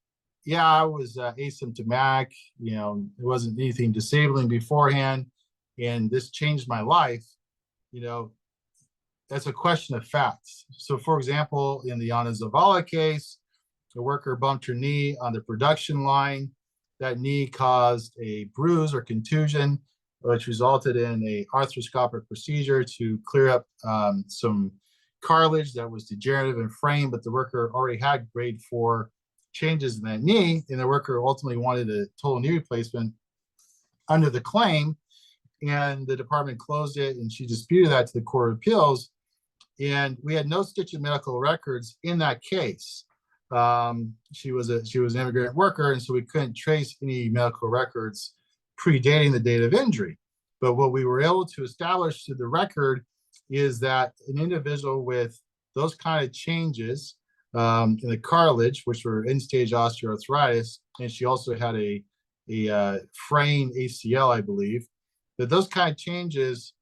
yeah, I was asymptomatic, you know, it wasn't anything disabling beforehand, and this changed my life, you know, that's a question of facts. So for example, in the Ana Zavala case, the worker bumped her knee on the production line. That knee caused a bruise or contusion, which resulted in a arthroscopic procedure to clear up some cartilage that was degenerative and framed, but the worker already had grade 4 changes in that knee, and the worker ultimately wanted a total knee replacement under the claim, and the department closed it, and she disputed that to the Court of Appeals, and we had no stitch of medical records in that case. She was an immigrant worker, and so we couldn't trace any medical records predating the date of injury. But what we were able to establish through the record is that an individual with those kind of changes in the cartilage, which were end-stage osteoarthritis, and she also had a fraying ACL, I believe, that those kind of changes,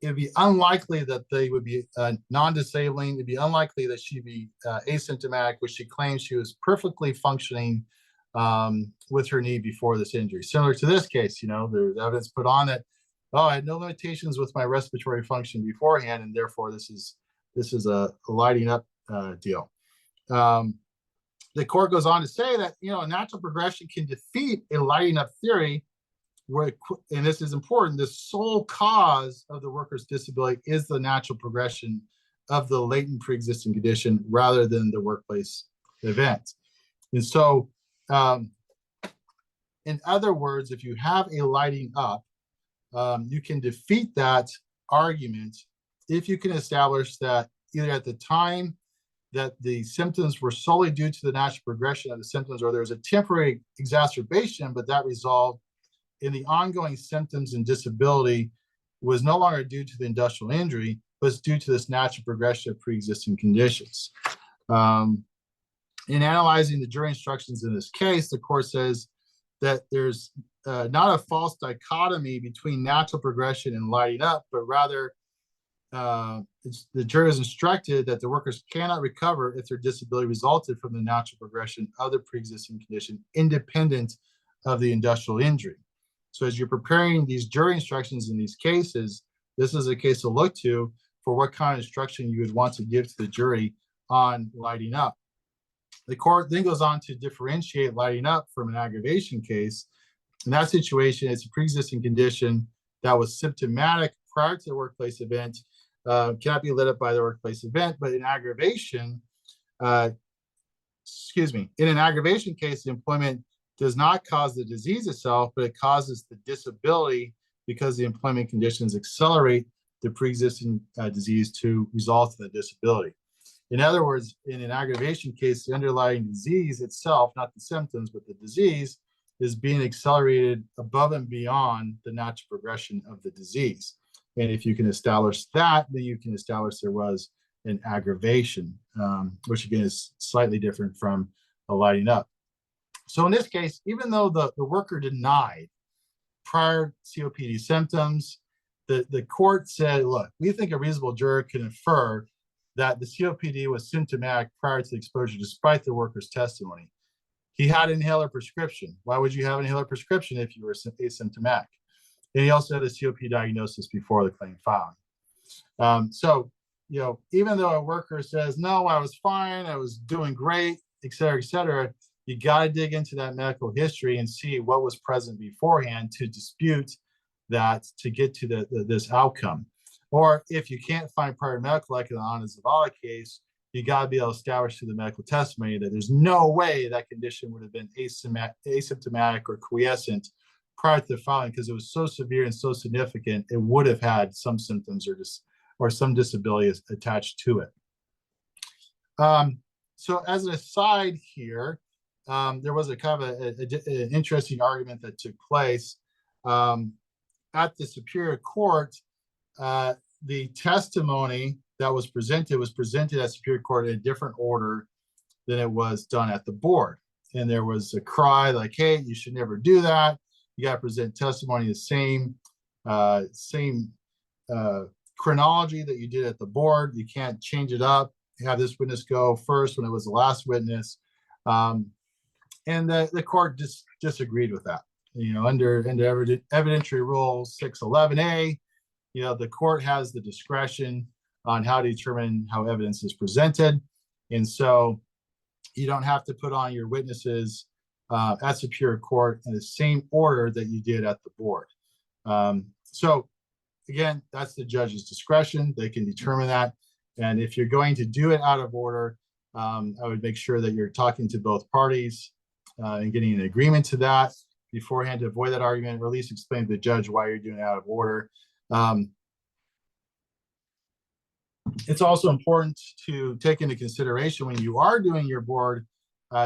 it'd be unlikely that they would be non-disabling. It'd be unlikely that she'd be asymptomatic, which she claims she was perfectly functioning with her knee before this injury. Similar to this case, you know, there's evidence put on that, oh, I had no limitations with my respiratory function beforehand, and therefore this is a lighting up deal. The court goes on to say that, you know, a natural progression can defeat a lighting up theory where, and this is important, the sole cause of the worker's disability is the natural progression of the latent pre-existing condition rather than the workplace event. And so, in other words, if you have a lighting up, you can defeat that argument if you can establish that either at the time that the symptoms were solely due to the natural progression of the symptoms, or there was a temporary exacerbation, but that resolved in the ongoing symptoms and disability was no longer due to the industrial injury, but it's due to this natural progression of pre-existing conditions. In analyzing the jury instructions in this case, the court says that there's not a false dichotomy between natural progression and lighting up, but rather the jury is instructed that the workers cannot recover if their disability resulted from the natural progression of the pre-existing condition independent of the industrial injury. So as you're preparing these jury instructions in these cases, this is a case to look to for what kind of instruction you would want to give to the jury on lighting up. The court then goes on to differentiate lighting up from an aggravation case. In that situation, it's a pre-existing condition that was symptomatic prior to the workplace event, cannot be lit up by the workplace event, but in aggravation, in an aggravation case, the employment does not cause the disease itself, but it causes the disability because the employment conditions accelerate the pre-existing disease to result in the disability. In other words, in an aggravation case, the underlying disease itself, not the symptoms, but the disease, is being accelerated above and beyond the natural progression of the disease. And if you can establish that, then you can establish there was an aggravation, which again is slightly different from a lighting up. So in this case, even though the worker denied prior COPD symptoms, the court said, look, we think a reasonable juror can infer that the COPD was symptomatic prior to the exposure despite the worker's testimony. He had an inhaler prescription. Why would you have an inhaler prescription if you were asymptomatic? And he also had a COPD diagnosis before the claim filing. So, you know, even though a worker says, no, I was fine, I was doing great, et cetera, you got to dig into that medical history and see what was present beforehand to dispute that to get to this outcome. Or if you can't find prior medical, like in the Ana Zavala case, you got to be able to establish through the medical testimony that there's no way that condition would have been asymptomatic or quiescent prior to the filing, because it was so severe and so significant, it would have had some symptoms or some disability attached to it. So as an aside here, there was a kind of an interesting argument that took place. at the Superior Court, the testimony that was presented at Superior Court in a different order than it was done at the board. And there was a cry like, hey, you should never do that. You got to present testimony the same chronology that you did at the board. You can't change it up. Have this witness go first when it was the last witness. And the court disagreed with that. Under evidentiary rule 611A, the court has the discretion on how to determine how evidence is presented. And so you don't have to put on your witnesses at Superior Court in the same order that you did at the board. So again, that's the judge's discretion. They can determine that. And if you're going to do it out of order, I would make sure that you're talking to both parties and getting an agreement to that beforehand to avoid that argument, or at least explain to the judge why you're doing it out of order. It's also important to take into consideration when you are doing your board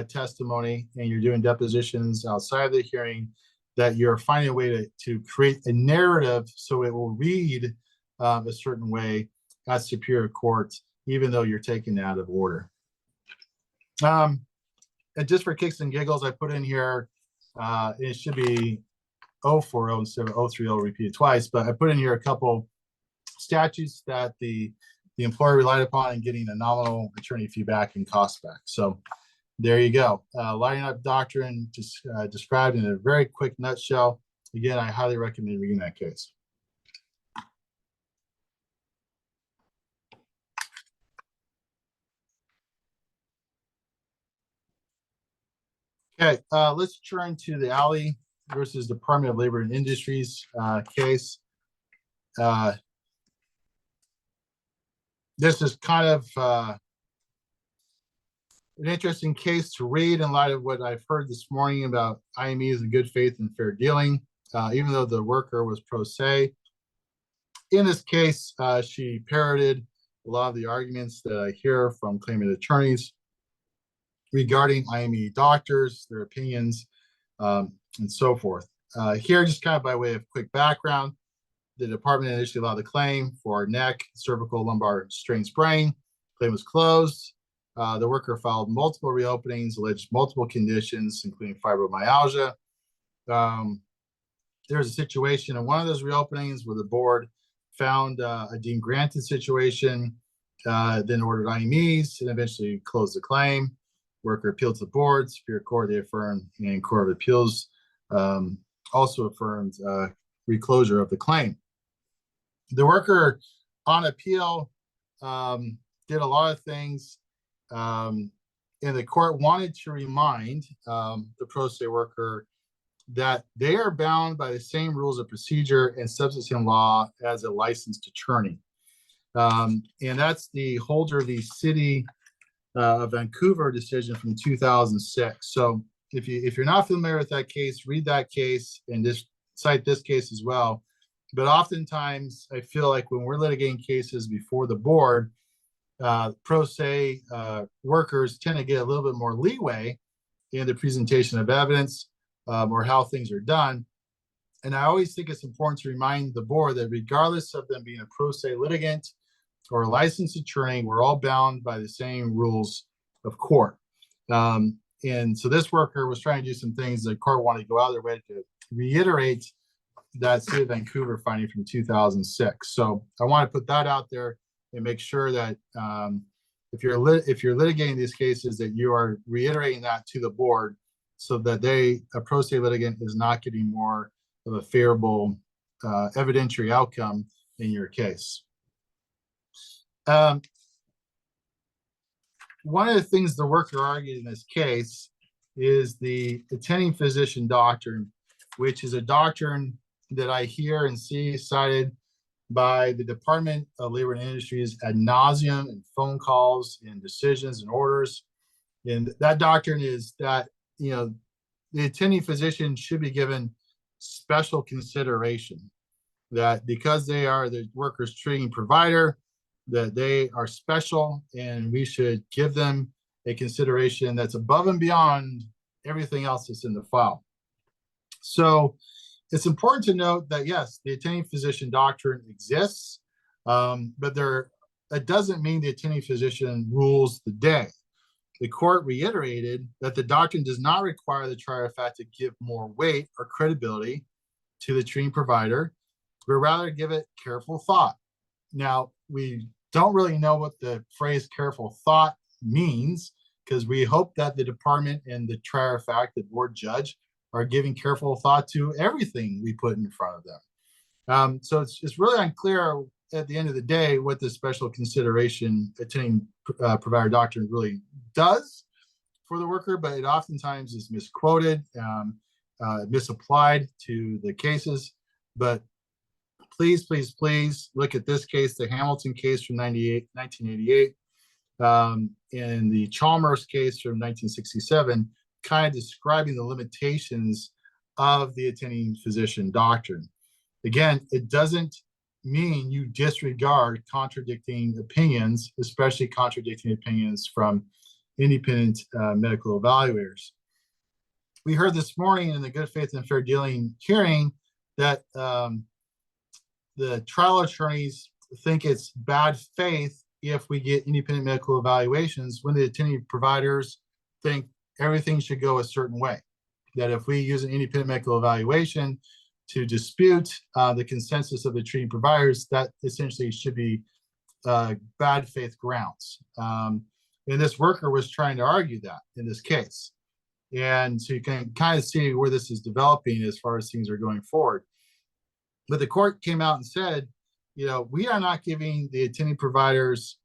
testimony and you're doing depositions outside of the hearing, that you're finding a way to create a narrative so it will read a certain way at Superior Court, even though you're taking it out of order. And just for kicks and giggles, I put in here, it should be 040 instead of 030 repeated twice, but I put in here a couple statutes that the employer relied upon in getting a nominal attorney fee back and cost back. So there you go. Lining up doctrine just described in a very quick nutshell. Again, I highly recommend reading that case. Okay, let's turn to the Alley versus Department of Labor and Industries case. This is kind of an interesting case to read in light of what I've heard this morning about IMEs and good faith and fair dealing, even though the worker was pro se. In this case, she parroted a lot of the arguments that I hear from claimant attorneys regarding IME doctors, their opinions, and so forth. Here, just kind of by way of quick background, the department initially allowed the claim for neck, cervical, lumbar strain sprain. Claim was closed. The worker filed multiple reopenings, alleged multiple conditions, including fibromyalgia. There was a situation in one of those reopenings where the board found a deemed granted situation, then ordered IMEs, and eventually closed the claim. Worker appealed to the board, Superior Court, they affirmed, and Court of Appeals also affirmed reclosure of the claim. The worker on appeal did a lot of things, and the court wanted to remind the pro se worker that they are bound by the same rules of procedure and substantive law as a licensed attorney. And that's the Holder v. City of Vancouver decision from 2006. So if you're not familiar with that case, read that case and just cite this case as well. But oftentimes, I feel like when we're litigating cases before the board, pro se workers tend to get a little bit more leeway in the presentation of evidence or how things are done. And I always think it's important to remind the board that regardless of them being a pro se litigant or a licensed attorney, we're all bound by the same rules of court. And so this worker was trying to do some things the court wanted to go out of their way to reiterate that City of Vancouver finding from 2006. So I want to put that out there and make sure that if you're litigating these cases, that you are reiterating that to the board so that a pro se litigant is not getting more of a favorable evidentiary outcome in your case. One of the things the worker argued in this case is the attending physician doctrine, which is a doctrine that I hear and see cited by the Department of Labor and Industries ad nauseum in phone calls and decisions and orders. And that doctrine is that, the attending physician should be given special consideration, that because they are the worker's treating provider, that they are special and we should give them a consideration that's above and beyond everything else that's in the file. So it's important to note that, yes, the attending physician doctrine exists, but it doesn't mean the attending physician rules the day. The court reiterated that the doctrine does not require the trier of fact to give more weight or credibility to the treating provider, but rather give it careful thought. Now, we don't really know what the phrase careful thought means, because we hope that the department and the trier of fact, the board judge, are giving careful thought to everything we put in front of them. So it's really unclear at the end of the day what the special consideration attending provider doctrine really does for the worker, but it oftentimes is misquoted, misapplied to the cases. But please, please, please look at this case, the Hamilton case from 1988, and the Chalmers case from 1967, kind of describing the limitations of the attending physician doctrine. Again, it doesn't mean you disregard contradicting opinions, especially contradicting opinions from independent medical evaluators. We heard this morning in the good faith and fair dealing hearing that the trial attorneys think it's bad faith if we get independent medical evaluations when the attending providers think everything should go a certain way. That if we use an independent medical evaluation to dispute the consensus of the treating providers, that essentially should be bad faith grounds. And this worker was trying to argue that in this case. And so you can kind of see where this is developing as far as things are going forward. But the court came out and said, you know, we are not giving the attending providers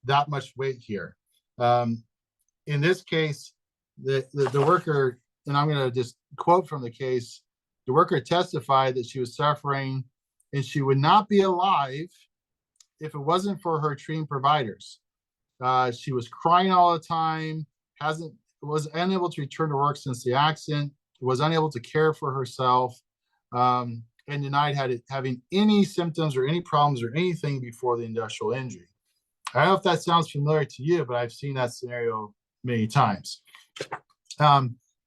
that much weight here. In this case, the worker, and I'm going to just quote from the case, the worker testified that she was suffering and she would not be alive if it wasn't for her treating providers. She was crying all the time, was unable to return to work since the accident, was unable to care for herself, and denied having any symptoms or any problems or anything before the industrial injury. I don't know if that sounds familiar to you, but I've seen that scenario many times.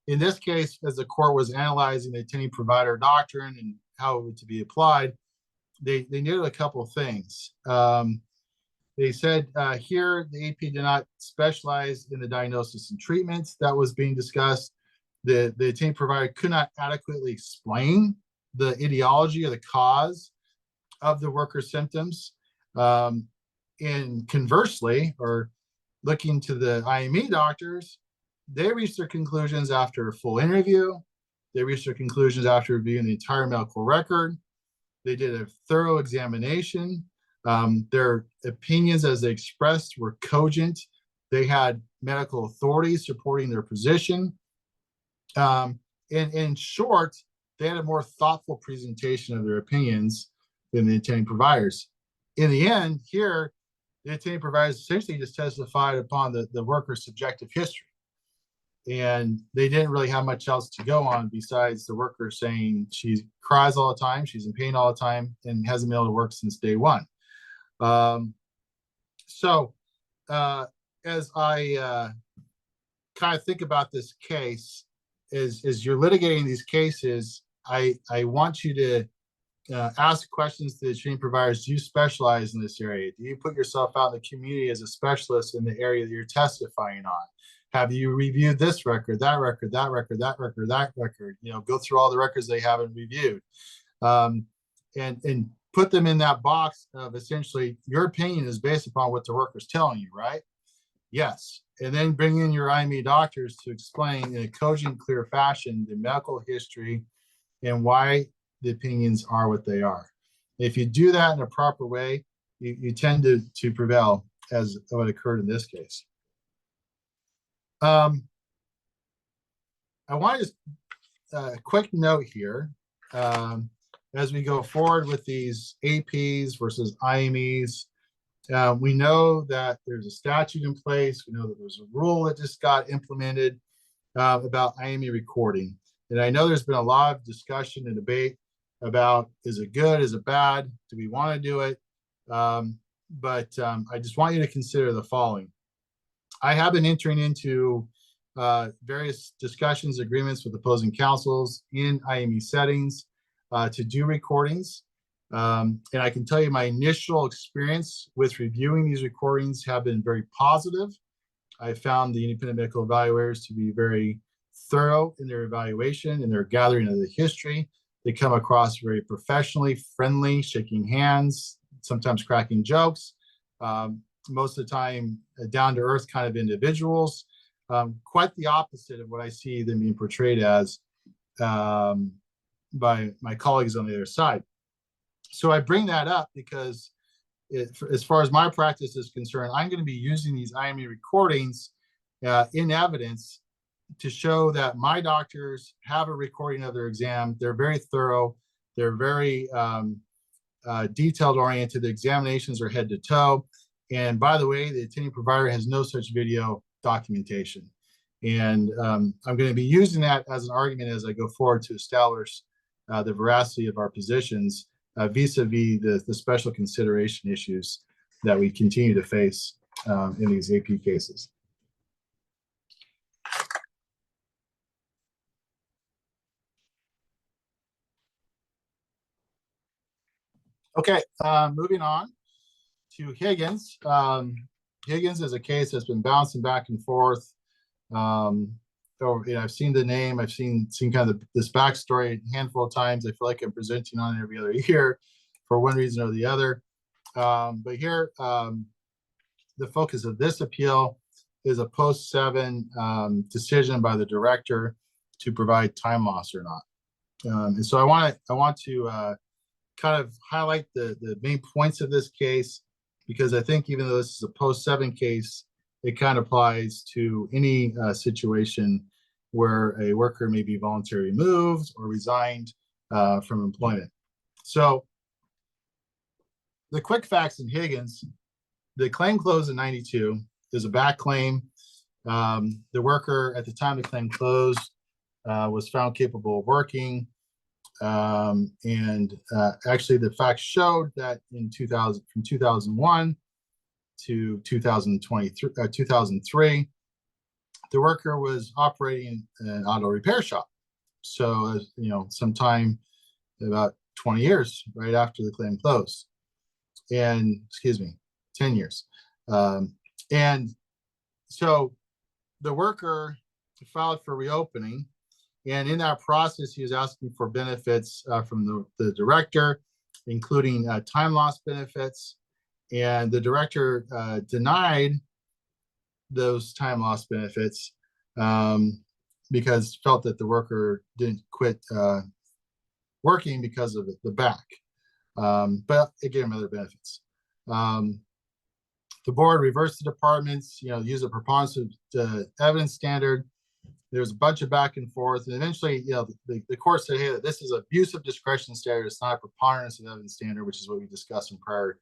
In this case, as the court was analyzing the attending provider doctrine and how it was to be applied, they noted a couple of things. They said here the AP did not specialize in the diagnosis and treatments that was being discussed. The attending provider could not adequately explain the etiology or the cause of the worker's symptoms. And conversely, or looking to the IME doctors, they reached their conclusions after a full interview. They reached their conclusions after reviewing the entire medical record. They did a thorough examination. Their opinions as they expressed were cogent. They had medical authorities supporting their position. In short, they had a more thoughtful presentation of their opinions than the attending providers. In the end, here, the attending providers essentially just testified upon the worker's subjective history. And they didn't really have much else to go on besides the worker saying she cries all the time, she's in pain all the time, and hasn't been able to work since day one. As I kind of think about this case, as you're litigating these cases, I want you to ask questions to the treating providers. Do you specialize in this area? Do you put yourself out in the community as a specialist in the area that you're testifying on? Have you reviewed this record, that record, that record, that record, that record? You know, go through all the records they haven't reviewed, and put them in that box of essentially your opinion is based upon what the worker's telling you, right? Yes. And then bring in your IME doctors to explain in a cogent, clear fashion the medical history and why the opinions are what they are. If you do that in a proper way, you tend to prevail, as what occurred in this case. I want to just a quick note here. As we go forward with these APs versus IMEs, we know that there's a statute in place. We know that there's a rule that just got implemented about IME recording. And I know there's been a lot of discussion and debate about, is it good, is it bad, do we want to do it? But I just want you to consider the following. I have been entering into various discussions, agreements with opposing counsels in IME settings. to do recordings. And I can tell you my initial experience with reviewing these recordings have been very positive. I found the independent medical evaluators to be very thorough in their evaluation and their gathering of the history. They come across very professionally, friendly, shaking hands, sometimes cracking jokes. Most of the time, down-to-earth kind of individuals. Quite the opposite of what I see them being portrayed as by my colleagues on the other side. So I bring that up because as far as my practice is concerned, I'm going to be using these IME recordings in evidence to show that my doctors have a recording of their exam. They're very thorough. They're very detailed oriented. The examinations are head to toe. And by the way, the attending provider has no such video documentation. And I'm going to be using that as an argument as I go forward to establish the veracity of our positions vis-a-vis the special consideration issues that we continue to face in these AP cases. Okay, moving on to Higgins. Higgins is a case that's been bouncing back and forth. I've seen the name, I've seen kind of this backstory a handful of times. I feel like I'm presenting on it every other year for one reason or the other. But here, the focus of this appeal is a post-7 decision by the director to provide time loss or not. And so I want to kind of highlight the main points of this case, because I think even though this is a post-7 case, it kind of applies to any situation where a worker may be voluntarily removed or resigned from employment. So the quick facts in Higgins: the claim closed in '92. There's a back claim. The worker at the time the claim closed was found capable of working. Actually, the facts showed that in 2001 to 2003, the worker was operating an auto repair shop. So, sometime about 20 years right after the claim closed, and 10 years. And so the worker filed for reopening. And in that process, he was asking for benefits from the director, including time loss benefits. And the director denied those time loss benefits because felt that the worker didn't quit working because of the back. But it gave him other benefits. The board reversed the departments, used a preponderance of evidence standard. There's a bunch of back and forth, and eventually, the court said, "Hey, this is abuse of discretion standard. It's not a preponderance of evidence standard," which is what we discussed in prior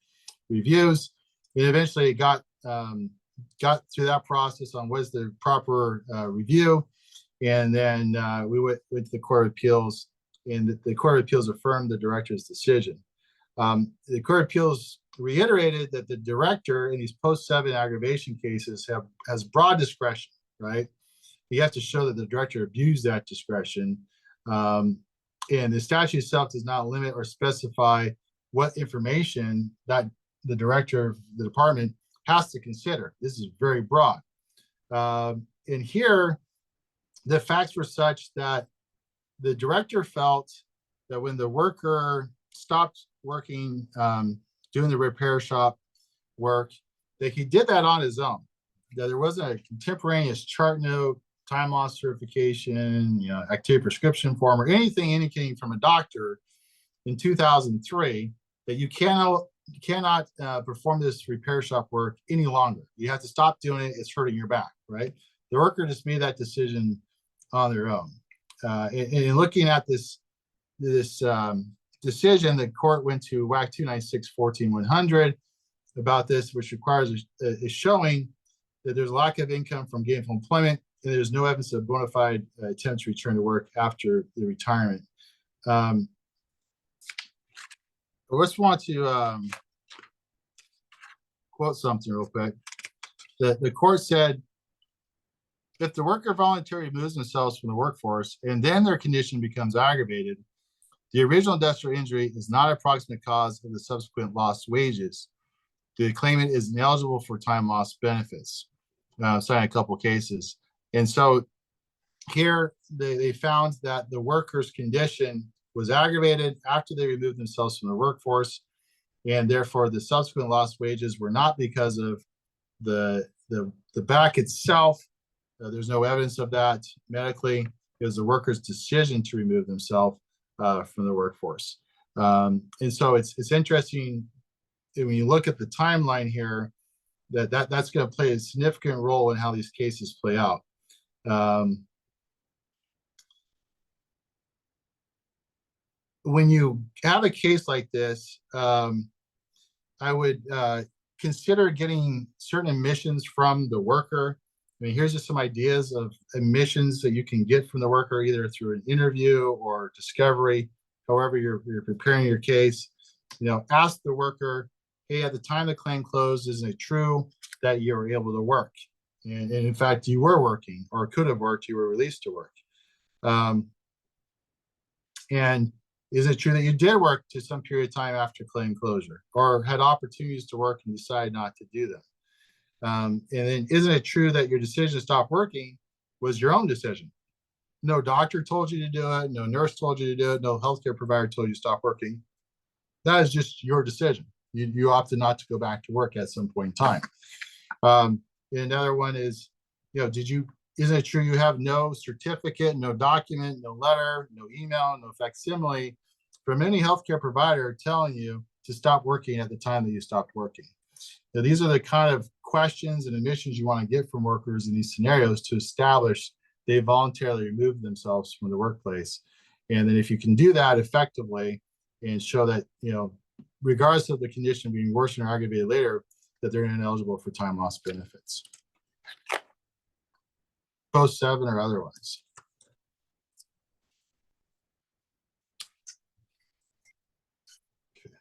reviews. And eventually, it got through that process on what is the proper review, and then we went to the Court of Appeals, and the Court of Appeals affirmed the director's decision. The Court of Appeals reiterated that the director in these post-7 aggravation cases has broad discretion, right? You have to show that the director abused that discretion. And the statute itself does not limit or specify what information that the director of the department has to consider. This is very broad. And here, the facts were such that the director felt that when the worker stopped working, doing the repair shop work, that he did that on his own, that there wasn't a contemporaneous chart note, time loss certification, activity prescription form, or anything indicating from a doctor in 2003 that you cannot perform this repair shop work any longer. You have to stop doing it. It's hurting your back, right? The worker just made that decision on their own. In looking at this decision, the court went to WAC 296-14-100 about this, which requires a showing that there's a lack of income from gainful employment, and there's no evidence of bona fide attempt to return to work after the retirement. I just want to quote something real quick. The court said, if the worker voluntarily removes themselves from the workforce and then their condition becomes aggravated, The original industrial injury is not a proximate cause of the subsequent lost wages. The claimant is ineligible for time loss benefits. Citing a couple of cases. And so here they found that the worker's condition was aggravated after they removed themselves from the workforce, and therefore the subsequent lost wages were not because of the back itself. There's no evidence of that medically. It was the worker's decision to remove themselves from the workforce. And so it's interesting when you look at the timeline here that's going to play a significant role in how these cases play out. When you have a case like this, I would consider getting certain admissions from the worker. I mean, here's just some ideas of admissions that you can get from the worker, either through an interview or discovery, however you're preparing your case. You know, ask the worker, hey, at the time the claim closed, isn't it true that you were able to work? And in fact, you were working or could have worked, you were released to work. And is it true that you did work to some period of time after claim closure or had opportunities to work and decided not to do them? And then isn't it true that your decision to stop working was your own decision? No doctor told you to do it. No nurse told you to do it. No healthcare provider told you to stop working. That is just your decision. You opted not to go back to work at some point in time. Another one is, you know, isn't it true you have no certificate, no document, no letter, no email, no facsimile from any healthcare provider telling you to stop working at the time that you stopped working? Now, these are the kind of questions and admissions you want to get from workers in these scenarios to establish they voluntarily removed themselves from the workplace. And then if you can do that effectively and show that, you know, regardless of the condition being worsened or aggravated later, that they're ineligible for time loss benefits, post-7 or otherwise. Okay.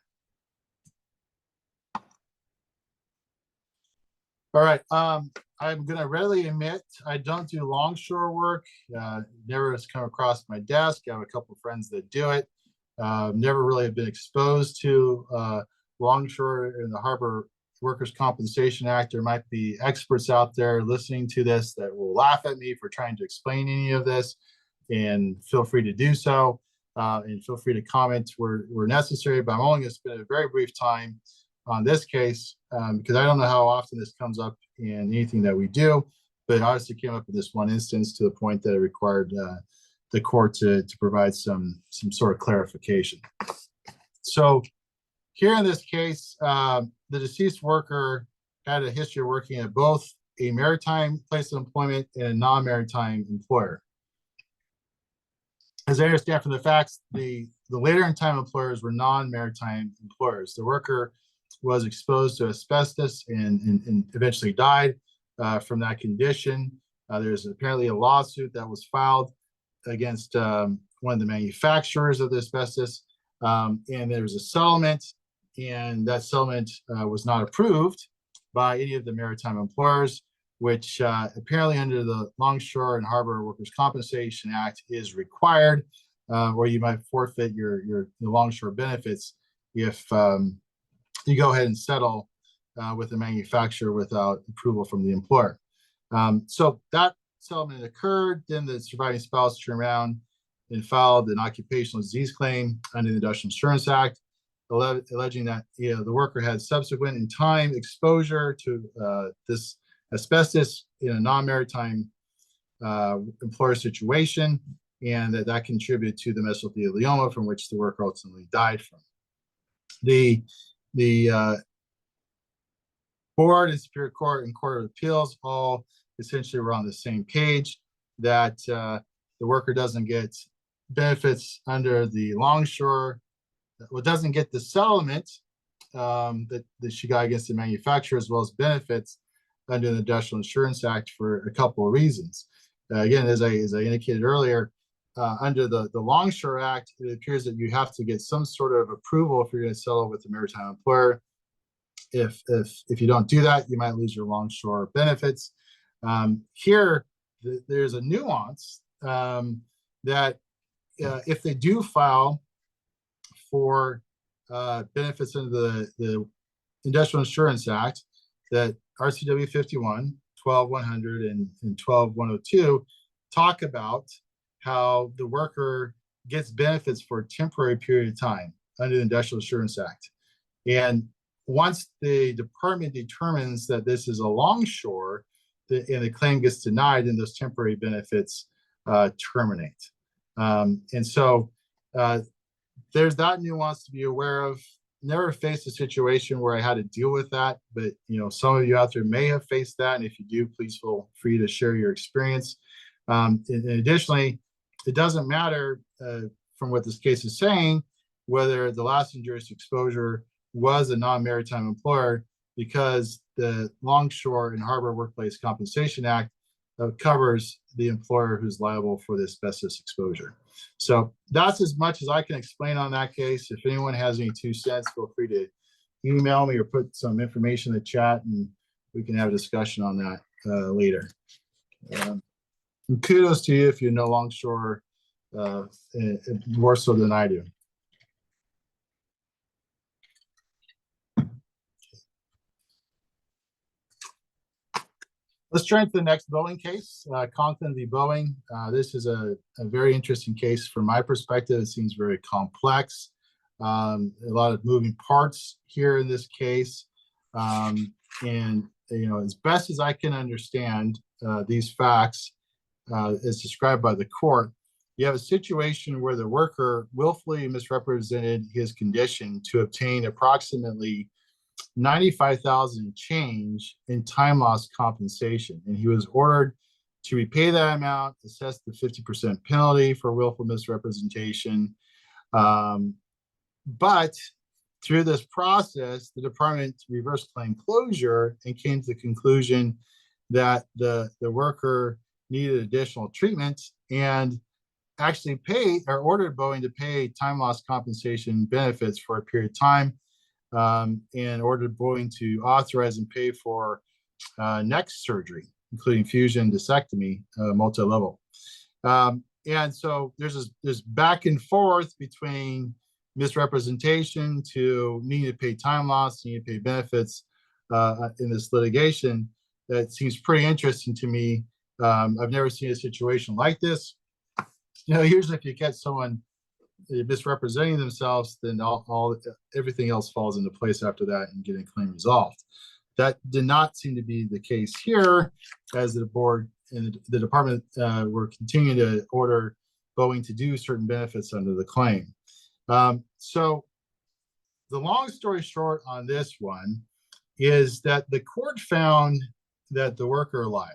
All right. I'm going to readily admit I don't do longshore work. Never has come across my desk. I have a couple of friends that do it. Never really have been exposed to longshore in the Harbor Workers' Compensation Act. There might be experts out there listening to this that will laugh at me for trying to explain any of this, and feel free to do so. And feel free to comment where necessary, but I'm only going to spend a very brief time on this case because I don't know how often this comes up in anything that we do, but it obviously came up in this one instance to the point that it required the court to provide some sort of clarification. So here in this case, the deceased worker had a history of working at both a maritime place of employment and a non-maritime employer. As I understand from the facts, the later in time employers were non-maritime employers. The worker was exposed to asbestos and eventually died from that condition. There's apparently a lawsuit that was filed against one of the manufacturers of the asbestos, and there was a settlement, and that settlement was not approved by any of the maritime employers, which apparently under the Longshore and Harbor Workers' Compensation Act is required, or you might forfeit your longshore benefits if you go ahead and settle with the manufacturer without approval from the employer. So that settlement occurred. Then the surviving spouse turned around and filed an occupational disease claim under the Industrial Insurance Act, alleging that the worker had subsequent in time exposure to this asbestos in a non-maritime employer situation, and that contributed to the mesothelioma from which the worker ultimately died from. The board and Superior Court and Court of Appeals all essentially were on the same page that the worker doesn't get benefits under the longshore, well, doesn't get the settlement that she got against the manufacturer, as well as benefits under the Industrial Insurance Act for a couple of reasons. Again, as I indicated earlier, under the Longshore Act, it appears that you have to get some sort of approval if you're going to settle with the maritime employer. If you don't do that, you might lose your longshore benefits. Here, there's a nuance that if they do file for benefits under the Industrial Insurance Act that RCW 51, 12100, and 12102 talk about how the worker gets benefits for a temporary period of time under the Industrial Insurance Act. And once the department determines that this is a longshore and the claim gets denied, then those temporary benefits terminate. And so there's that nuance to be aware of. Never faced a situation where I had to deal with that, but some of you out there may have faced that. And if you do, please feel free to share your experience. And additionally, it doesn't matter from what this case is saying, whether the last injurious exposure was a non-maritime employer, because the Longshore and Harbor Workplace Compensation Act covers the employer who's liable for the asbestos exposure. So that's as much as I can explain on that case. If anyone has any 2 cents, feel free to email me or put some information in the chat, and we can have a discussion on that later. And kudos to you if you know Longshore more so than I do. Let's turn to the next Boeing case, Conklin v. Boeing. This is a very interesting case from my perspective. It seems very complex. A lot of moving parts here in this case. And as best as I can understand these facts as described by the court, you have a situation where the worker willfully misrepresented his condition to obtain approximately $95,000 change in time loss compensation, and he was ordered to repay that amount, assess the 50% penalty for willful misrepresentation. But through this process, the department reversed claim closure and came to the conclusion that the worker needed additional treatment, and actually paid or ordered Boeing to pay time loss compensation benefits for a period of time. And ordered Boeing to authorize and pay for neck surgery, including fusion, discectomy, multi-level. And so there's this back and forth between misrepresentation to needing to pay time loss, needing to pay benefits in this litigation. That seems pretty interesting to me. I've never seen a situation like this. Usually if you catch someone misrepresenting themselves, then everything else falls into place after that and getting a claim resolved. That did not seem to be the case here, as the board and the department were continuing to order Boeing to do certain benefits under the claim. So the long story short on this one is that the court found that the worker lied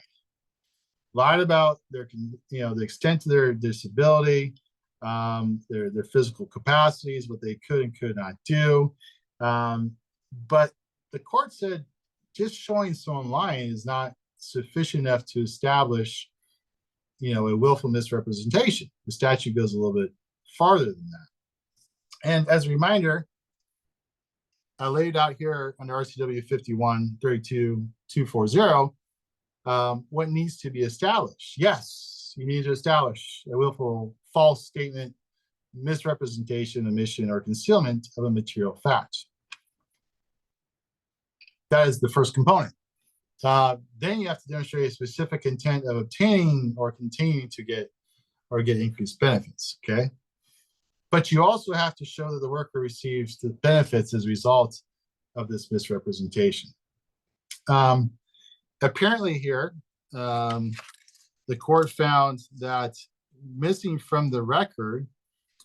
about their, the extent of their disability, their physical capacities, what they could and could not do. But the court said just showing someone lying is not sufficient enough to establish, a willful misrepresentation. The statute goes a little bit farther than that. And as a reminder, I laid out here under RCW 51-32-240 what needs to be established. Yes, you need to establish a willful false statement, misrepresentation, omission, or concealment of a material fact. That is the first component. Then you have to demonstrate a specific intent of obtaining or continuing to get increased benefits, okay? But you also have to show that the worker receives the benefits as a result of this misrepresentation. Apparently here, the court found that missing from the record,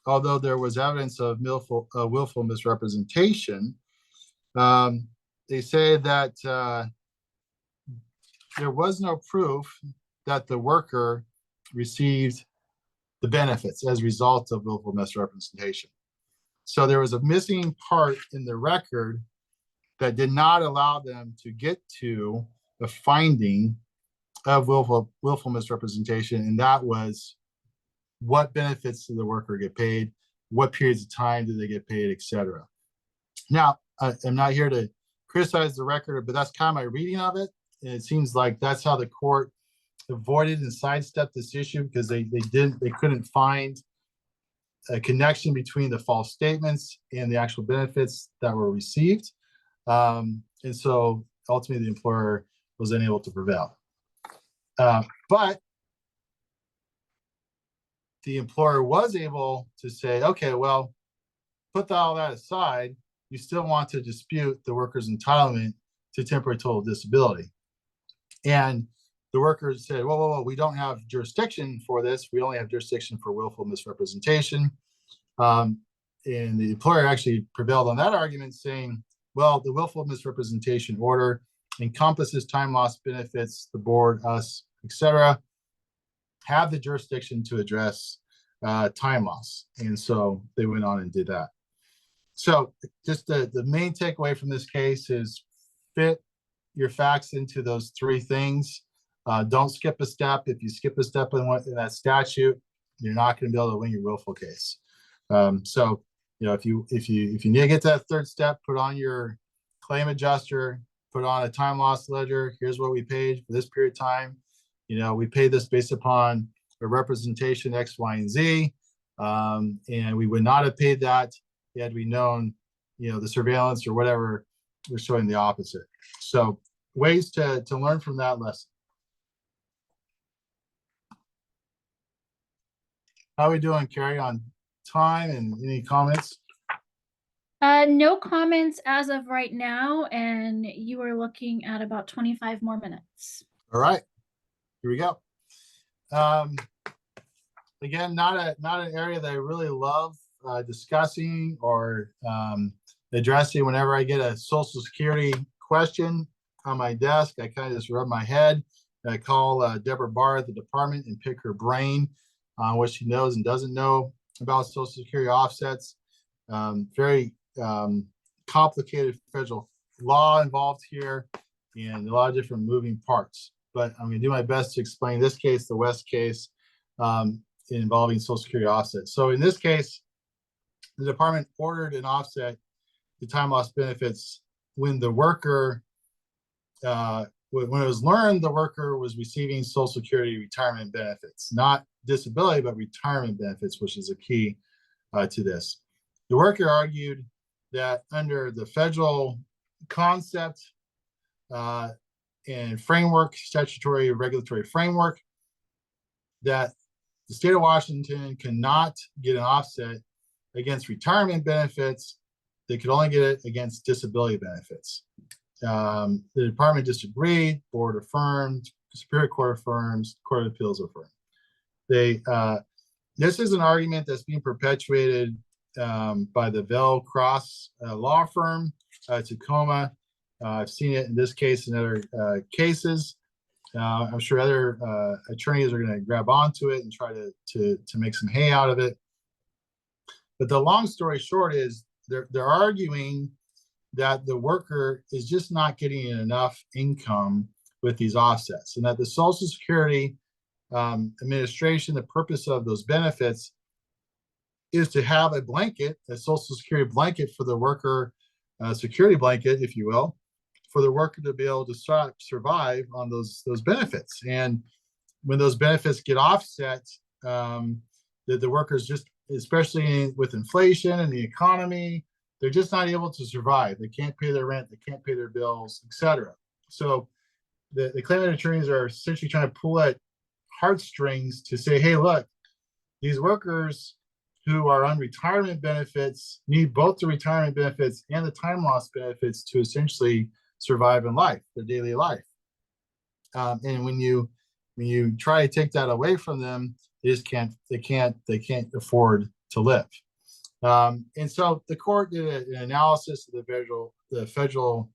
although there was evidence of willful misrepresentation, they say that there was no proof that the worker received the benefits as a result of willful misrepresentation. So there was a missing part in the record that did not allow them to get to the finding of willful misrepresentation, and that was what benefits did the worker get paid, what periods of time did they get paid, etc. Now, I'm not here to criticize the record, but that's kind of my reading of it. And it seems like that's how the court avoided and sidestepped this issue, because they couldn't find a connection between the false statements and the actual benefits that were received. And so ultimately the employer was unable to prevail. But the employer was able to say, okay, well, put all that aside, you still want to dispute the worker's entitlement to temporary total disability. And the workers said, whoa, we don't have jurisdiction for this. We only have jurisdiction for willful misrepresentation. And the employer actually prevailed on that argument, saying, well, the willful misrepresentation order encompasses time loss benefits, the board, us, etc., have the jurisdiction to address time loss. And so they went on and did that. So just the main takeaway from this case is fit your facts into those three things. Don't skip a step. If you skip a step in that statute, you're not going to be able to win your willful case. So, if you need to get to that third step, put on your claim adjuster, put on a time loss ledger. Here's what we paid for this period of time. We paid this based upon a representation X, Y, and Z, and we would not have paid that had we known, the surveillance or whatever was showing the opposite. So ways to learn from that lesson. How are we doing, Carrie, on time and any comments? No comments as of right now, and you are looking at about 25 more minutes. All right, here we go. Again, not an area that I really love discussing or addressing. Whenever I get a Social Security question on my desk, I kind of just rub my head. I call Deborah Barr at the department and pick her brain on what she knows and doesn't know about Social Security offsets. Very complicated federal law involved here and a lot of different moving parts. But I'm going to do my best to explain this case, the West case, involving Social Security offsets. So in this case, the department ordered an offset to time loss benefits when the worker, when it was learned the worker was receiving Social Security retirement benefits, not disability, but retirement benefits, which is a key to this. The worker argued that under the federal concept and framework, statutory regulatory framework, that the state of Washington cannot get an offset against retirement benefits. They could only get it against disability benefits. The department disagreed, board affirmed, Superior Court affirms, Court of Appeals affirmed. This is an argument that's being perpetuated by the Bell Cross law firm, Tacoma. I've seen it in this case and other cases. I'm sure other attorneys are going to grab onto it and try to make some hay out of it. But the long story short is they're arguing that the worker is just not getting enough income with these offsets, and that the Social Security Administration, the purpose of those benefits is to have a blanket, a Social Security blanket for the worker, security blanket, if you will, for the worker to be able to survive on those benefits. And when those benefits get offset, the workers just, especially with inflation and the economy, they're just not able to survive. They can't pay their rent, they can't pay their bills, etc. So the claimant attorneys are essentially trying to pull at heartstrings to say, hey, look, these workers who are on retirement benefits need both the retirement benefits and the time loss benefits to essentially survive in life, their daily life. And when you try to take that away from them, they just can't afford to live. And so the court did an analysis of the federal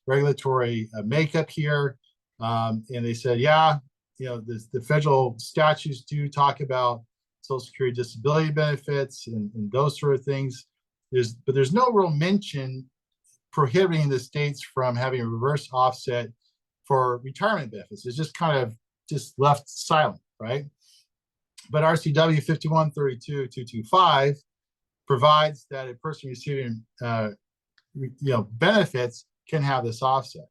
regulatory makeup here, and they said, yeah, the federal statutes do talk about Social Security disability benefits and those sort of things. But there's no real mention prohibiting the states from having a reverse offset for retirement benefits. It's just kind of just left silent, right? But RCW 5132.225 provides that a person receiving benefits can have this offset.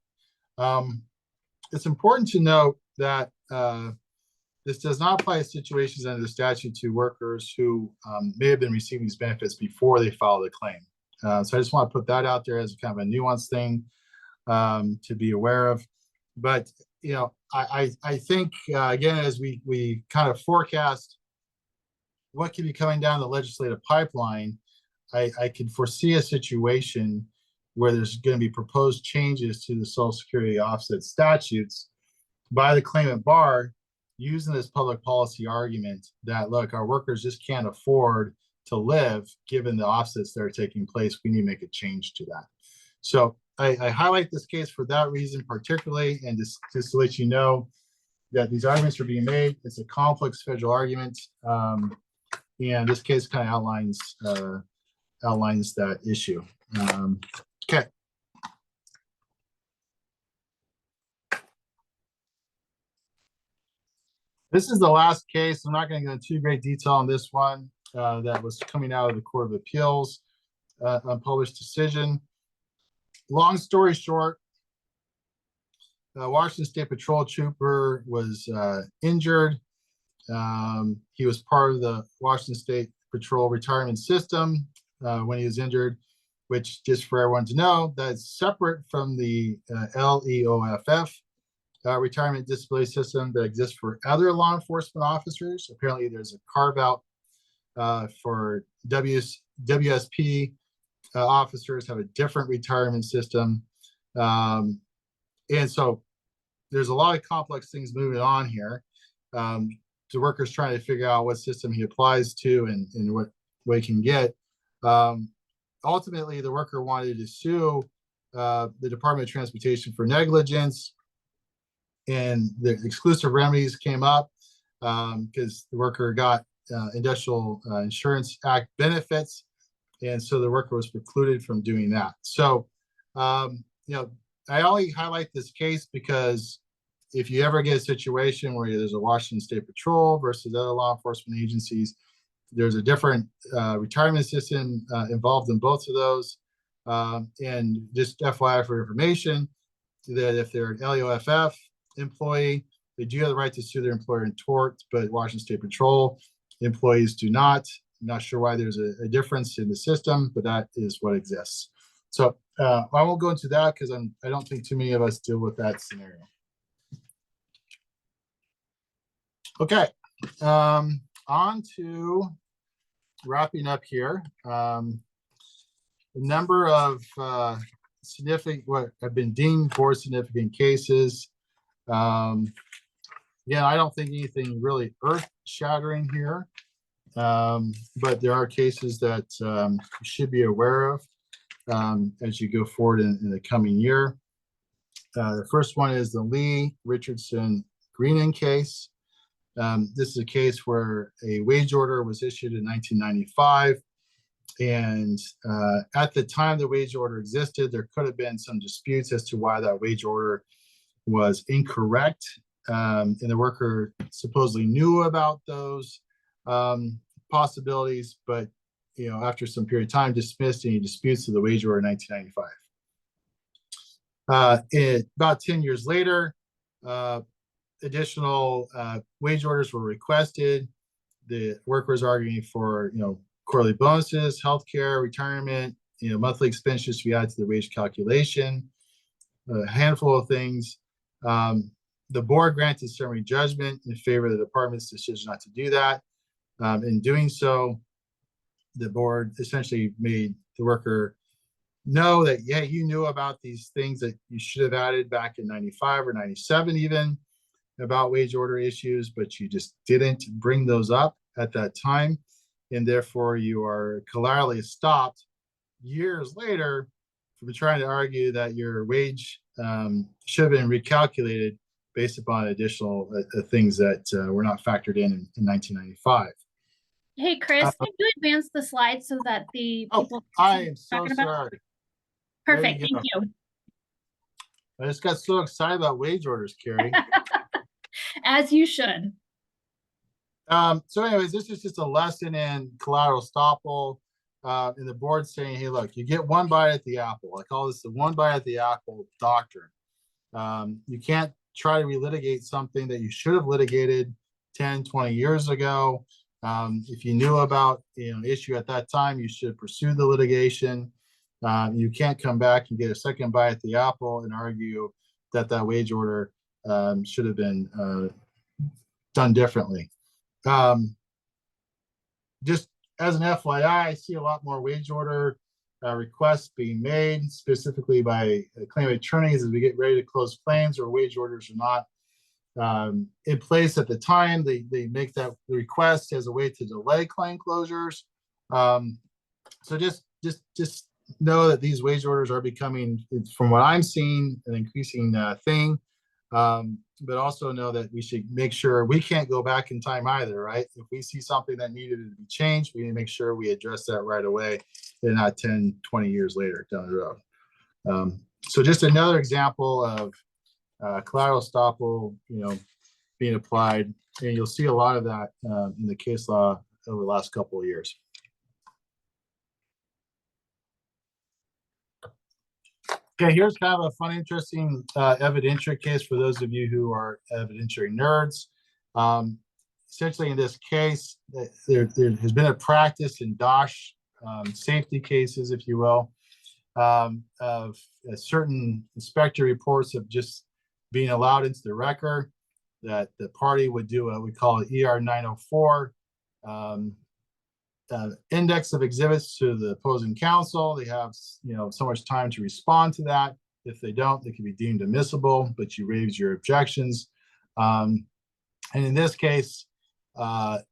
It's important to note that This does not apply to situations under the statute to workers who may have been receiving these benefits before they filed a claim. So I just want to put that out there as kind of a nuanced thing to be aware of. But you know, I think again, as we kind of forecast what could be coming down the legislative pipeline, I can foresee a situation where there's going to be proposed changes to the Social Security offset statutes by the claimant bar, using this public policy argument that, look, our workers just can't afford to live given the offsets that are taking place. We need to make a change to that. So I highlight this case for that reason particularly, and just to let you know that these arguments are being made. It's a complex federal argument, and this case kind of outlines that issue. Okay. This is the last case. I'm not going to go into great detail on this one. That was coming out of the Court of Appeals, unpublished decision. Long story short, Washington State Patrol Trooper was injured. He was part of the Washington State Patrol retirement system when he was injured, which, just for everyone to know, that's separate from the LEOFF retirement disability system that exists for other law enforcement officers. Apparently there's a carve out for WSP officers have a different retirement system. And so there's a lot of complex things moving on here. The worker's trying to figure out what system he applies to and what way he can get. Ultimately, the worker wanted to sue the Department of Transportation for negligence, and the exclusive remedies came up because the worker got Industrial Insurance Act benefits, and so the worker was precluded from doing that. So, you know, I only highlight this case because if you ever get a situation where there's a Washington State Patrol versus other law enforcement agencies, there's a different retirement system involved in both of those. And just FYI for information, that if they're an LEOFF employee, they do have the right to sue their employer in tort, but Washington State Patrol employees do not. I'm not sure why there's a difference in the system, but that is what exists. So I won't go into that because I don't think too many of us deal with that scenario. Okay, on to wrapping up here. The number of significant, what have been deemed for significant cases. Yeah, I don't think anything really earth-shattering here, but there are cases that you should be aware of as you go forward in the coming year. The first one is the Lee Richardson Greening case. This is a case where a wage order was issued in 1995. And at the time the wage order existed, there could have been some disputes as to why that wage order was incorrect. And the worker supposedly knew about those possibilities, but you know, after some period of time, dismissed any disputes to the wage order in 1995. About 10 years later, additional wage orders were requested. The worker was arguing for, you know, quarterly bonuses, healthcare, retirement, you know, monthly expenses to be added to the wage calculation, a handful of things. The board granted summary judgment in favor of the department's decision not to do that. In doing so, the board essentially made the worker know that, yeah, you knew about these things that you should have added back in 95 or 97 even about wage order issues, but you just didn't bring those up at that time. And therefore you are collaterally stopped years later from trying to argue that your wage should have been recalculated based upon additional things that were not factored in 1995. Hey, Chris, can you advance the slide so that the people I am so sorry. Perfect, thank you. I just got so excited about wage orders, Carrie. As you should. So anyways, this is just a lesson in collateral estoppel, and the board saying, hey, look, you get one bite at the apple. I call this the one bite at the apple doctrine. You can't try to relitigate something that you should have litigated 10, 20 years ago. If you knew about an issue at that time, you should pursue the litigation. You can't come back and get a second bite at the apple and argue that that wage order should have been done differently. Just as an FYI, I see a lot more wage order requests being made specifically by claim attorneys as we get ready to close claims, or wage orders are not in place at the time. They make that request as a way to delay claim closures. So just know that these wage orders are becoming, from what I'm seeing, an increasing thing. But also know that we should make sure we can't go back in time either, right? If we see something that needed to be changed, we need to make sure we address that right away and not 10, 20 years later down the road. So just another example of collateral estoppel, being applied, and you'll see a lot of that in the case law over the last couple of years. Okay, here's kind of a fun, interesting evidentiary case for those of you who are evidentiary nerds. Essentially, in this case, there has been a practice in DOSH safety cases, if you will, of certain inspector reports of just being allowed into the record, that the party would do what we call an ER 904 index of exhibits to the opposing counsel. They have so much time to respond to that. If they don't, they can be deemed admissible, but you raise your objections. And in this case, ER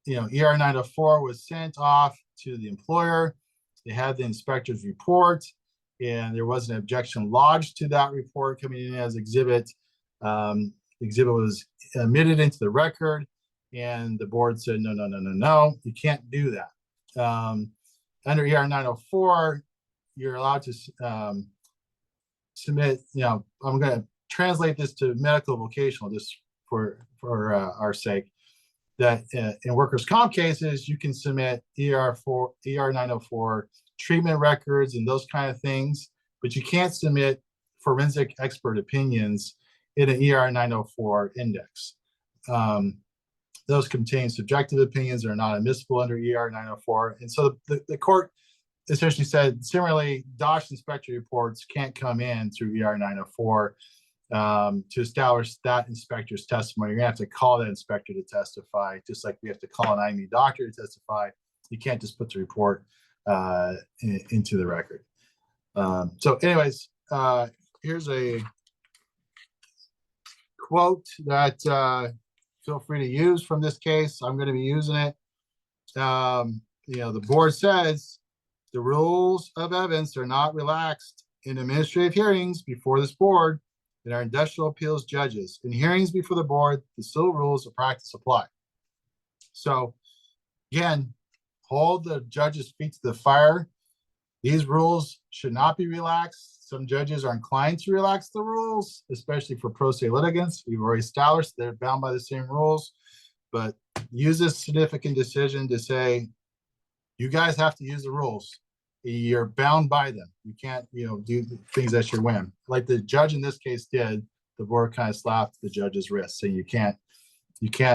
904 was sent off to the employer. They had the inspector's report, and there was an objection lodged to that report coming in as exhibit. The exhibit was admitted into the record, and the board said, no, you can't do that. Under ER 904, you're allowed to submit, I'm going to translate this to medical vocational just for our sake, that in workers' comp cases, you can submit ER 904 treatment records and those kind of things, but you can't submit forensic expert opinions in an ER 904 index. Those contain subjective opinions that are not admissible under ER 904. And so the court essentially said, similarly, DOSH inspector reports can't come in through ER 904 to establish that inspector's testimony. You're gonna have to call that inspector to testify, just like we have to call an IME doctor to testify. You can't just put the report into the record. So anyways, here's a quote that feel free to use from this case. I'm going to be using it. The board says the rules of evidence are not relaxed in administrative hearings before this board and our industrial appeals judges. In hearings before the board, the civil rules of practice apply. So again, hold the judge's feet to the fire. These rules should not be relaxed. Some judges are inclined to relax the rules, especially for pro se litigants. We've already established they're bound by the same rules, but use this significant decision to say, you guys have to use the rules. You're bound by them. You can't, do things at your whim. Like the judge in this case did, the board kind of slapped the judge's wrist, saying you can't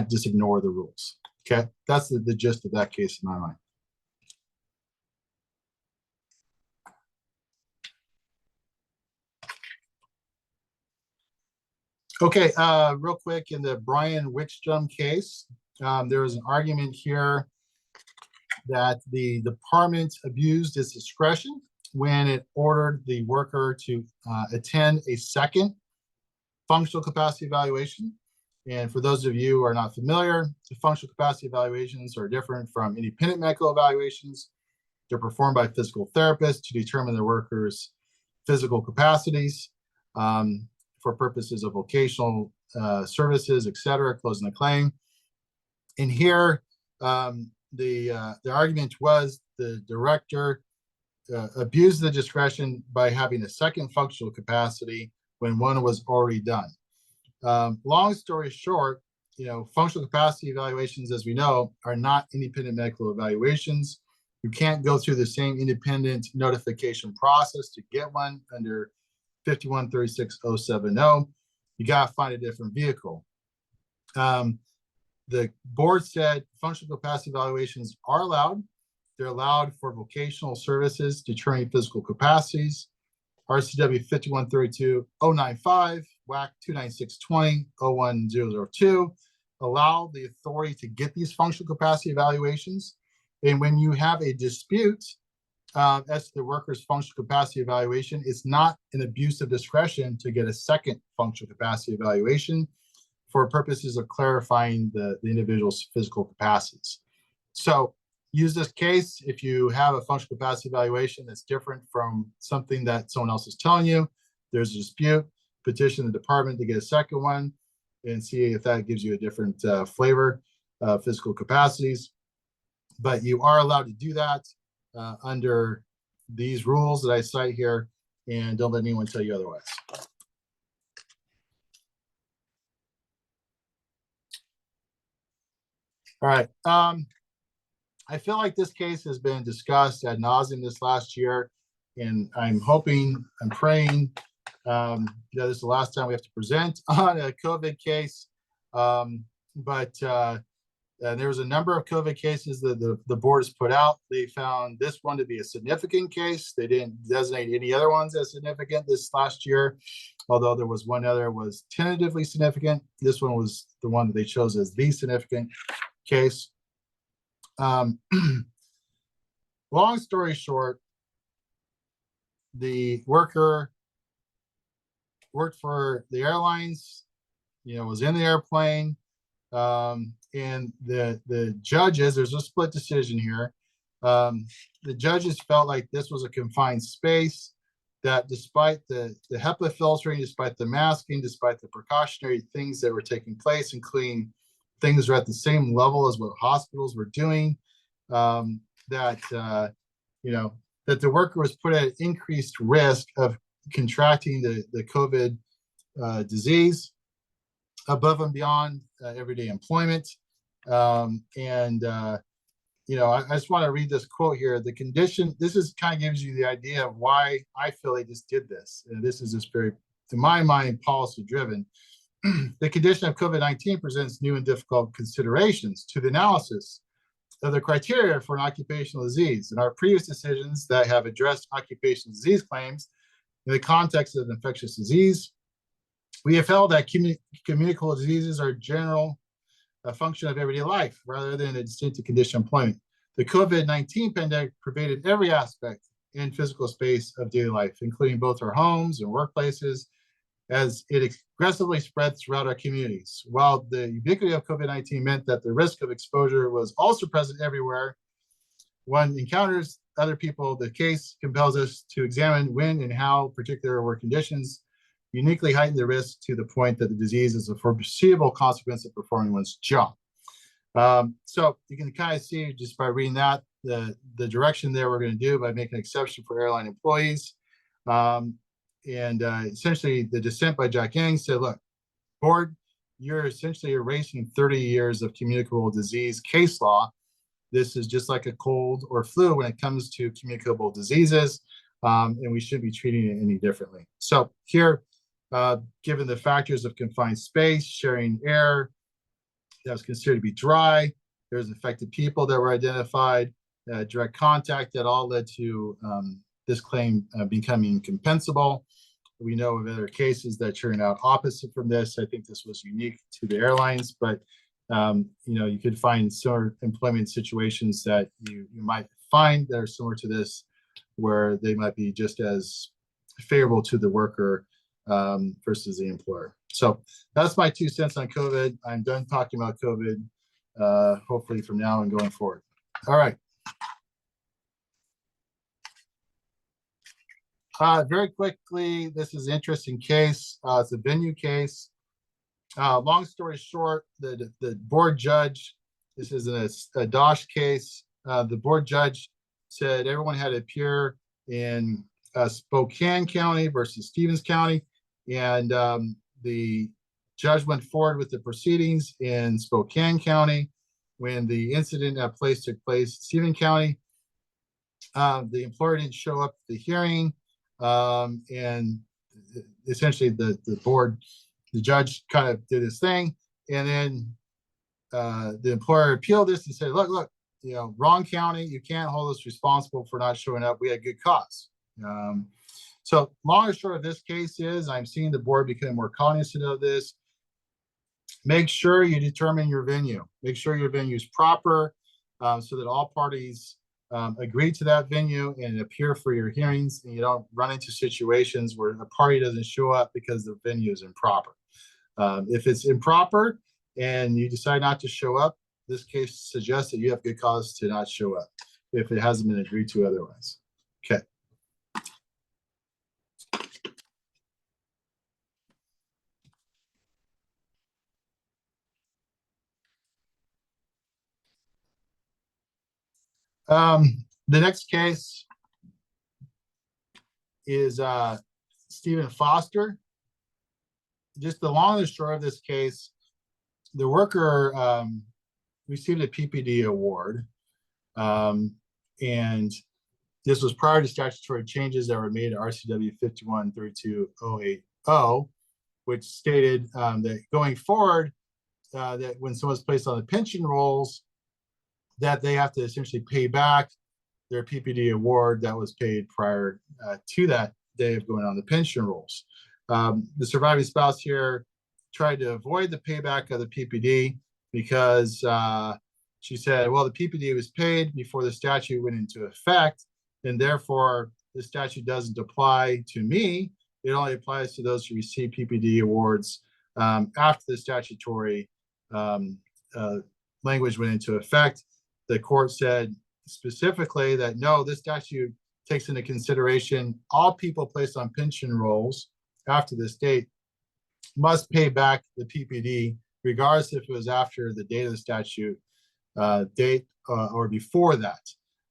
just ignore the rules. Okay, that's the gist of that case in my mind. Okay, real quick, in the Brian Wickstrom case, there was an argument here that the department abused its discretion when it ordered the worker to attend a second functional capacity evaluation. And for those of you who are not familiar, the functional capacity evaluations are different from independent medical evaluations. They're performed by physical therapists to determine the worker's physical capacities. For purposes of vocational services, et cetera, closing the claim. And here, the argument was the director abused the discretion by having a second functional capacity when one was already done. Long story short, functional capacity evaluations, as we know, are not independent medical evaluations. You can't go through the same independent notification process to get one under 5136.070. You got to find a different vehicle. The the board said functional capacity evaluations are allowed. They're allowed for vocational services determining physical capacities. RCW 5132-095, WAC 29620-01002 allow the authority to get these functional capacity evaluations. And when you have a dispute as to the worker's functional capacity evaluation, it's not an abuse of discretion to get a second functional capacity evaluation for purposes of clarifying the individual's physical capacities. So use this case if you have a functional capacity evaluation that's different from something that someone else is telling you. There's a dispute, petition the department to get a second one and see if that gives you a different flavor of physical capacities. But you are allowed to do that under these rules that I cite here, and don't let anyone tell you otherwise. All right. I feel like this case has been discussed ad nauseum this last year, and I'm hoping, I'm praying, this is the last time we have to present on a COVID case. There was a number of COVID cases that the board has put out. They found this one to be a significant case. They didn't designate any other ones as significant this last year, although there was one other was tentatively significant. This one was the one that they chose as the significant case. Long story short, the worker worked for the airlines, was in the airplane, and the judges, there's a split decision here. The judges felt like this was a confined space, that despite the HEPA filtering, despite the masking, despite the precautionary things that were taking place, including things are at the same level as what hospitals were doing, that the worker was put at increased risk of contracting the COVID disease above and beyond everyday employment. I just want to read this quote here. The condition, this is kind of gives you the idea of why I feel they just did this. And this is just very, to my mind, policy driven. The condition of COVID-19 presents new and difficult considerations to the analysis of the criteria for an occupational disease. In our previous decisions that have addressed occupational disease claims in the context of infectious disease, we have held that communicable diseases are a function of everyday life rather than a distinctive condition of employment. The COVID-19 pandemic pervaded every aspect in physical space of daily life, including both our homes and workplaces, as it aggressively spread throughout our communities. While the ubiquity of COVID-19 meant that the risk of exposure was also present everywhere, one encounters other people, the case compels us to examine when and how particular work conditions uniquely heighten the risk to the point that the disease is a foreseeable consequence of performing one's job. So you can kind of see just by reading that, the direction there we're going to do by making an exception for airline employees. Essentially the dissent by Jack Yang said, look, board, you're essentially erasing 30 years of communicable disease case law. This is just like a cold or flu when it comes to communicable diseases, and we shouldn't be treating it any differently. So here, given the factors of confined space, sharing air that was considered to be dry, there's affected people that were identified, direct contact that all led to this claim becoming compensable. We know of other cases that turned out opposite from this. I think this was unique to the airlines, but you could find similar employment situations that you might find that are similar to this, where they might be just as favorable to the worker versus the employer. So that's my 2 cents on COVID. I'm done talking about COVID, hopefully from now and going forward. All right. Very quickly, this is an interesting case. It's a venue case. Long story short, the board judge, this is a DOSH case. The board judge said everyone had to appear in Spokane County versus Stevens County. And the judge went forward with the proceedings in Spokane County when the incident at place took place in Stevens County. The employer didn't show up at the hearing. And essentially the judge kind of did his thing. And then the employer appealed this and said, look, you know, wrong county, you can't hold us responsible for not showing up. We had good cause. So long and short of this case is, I'm seeing the board become more cognizant of this. Make sure you determine your venue. Make sure your venue is proper, so that all parties agree to that venue and appear for your hearings, and you don't run into situations where a party doesn't show up because the venue is improper. If it's improper and you decide not to show up, this case suggests that you have good cause to not show up if it hasn't been agreed to otherwise. Okay. The next case is Stephen Foster. Just the long and short of this case, the worker received a PPD award, and this was prior to statutory changes that were made to RCW 5132.080, which stated that going forward, that when someone's placed on the pension rolls, that they have to essentially pay back their PPD award that was paid prior to that day of going on the pension rolls. The surviving spouse here tried to avoid the payback of the PPD because she said, well, the PPD was paid before the statute went into effect, and therefore the statute doesn't apply to me. It only applies to those who receive PPD awards after the statutory language went into effect. The court said specifically that no, this statute takes into consideration all people placed on pension rolls after this date must pay back the PPD, regardless if it was after the date of the statute date or before that.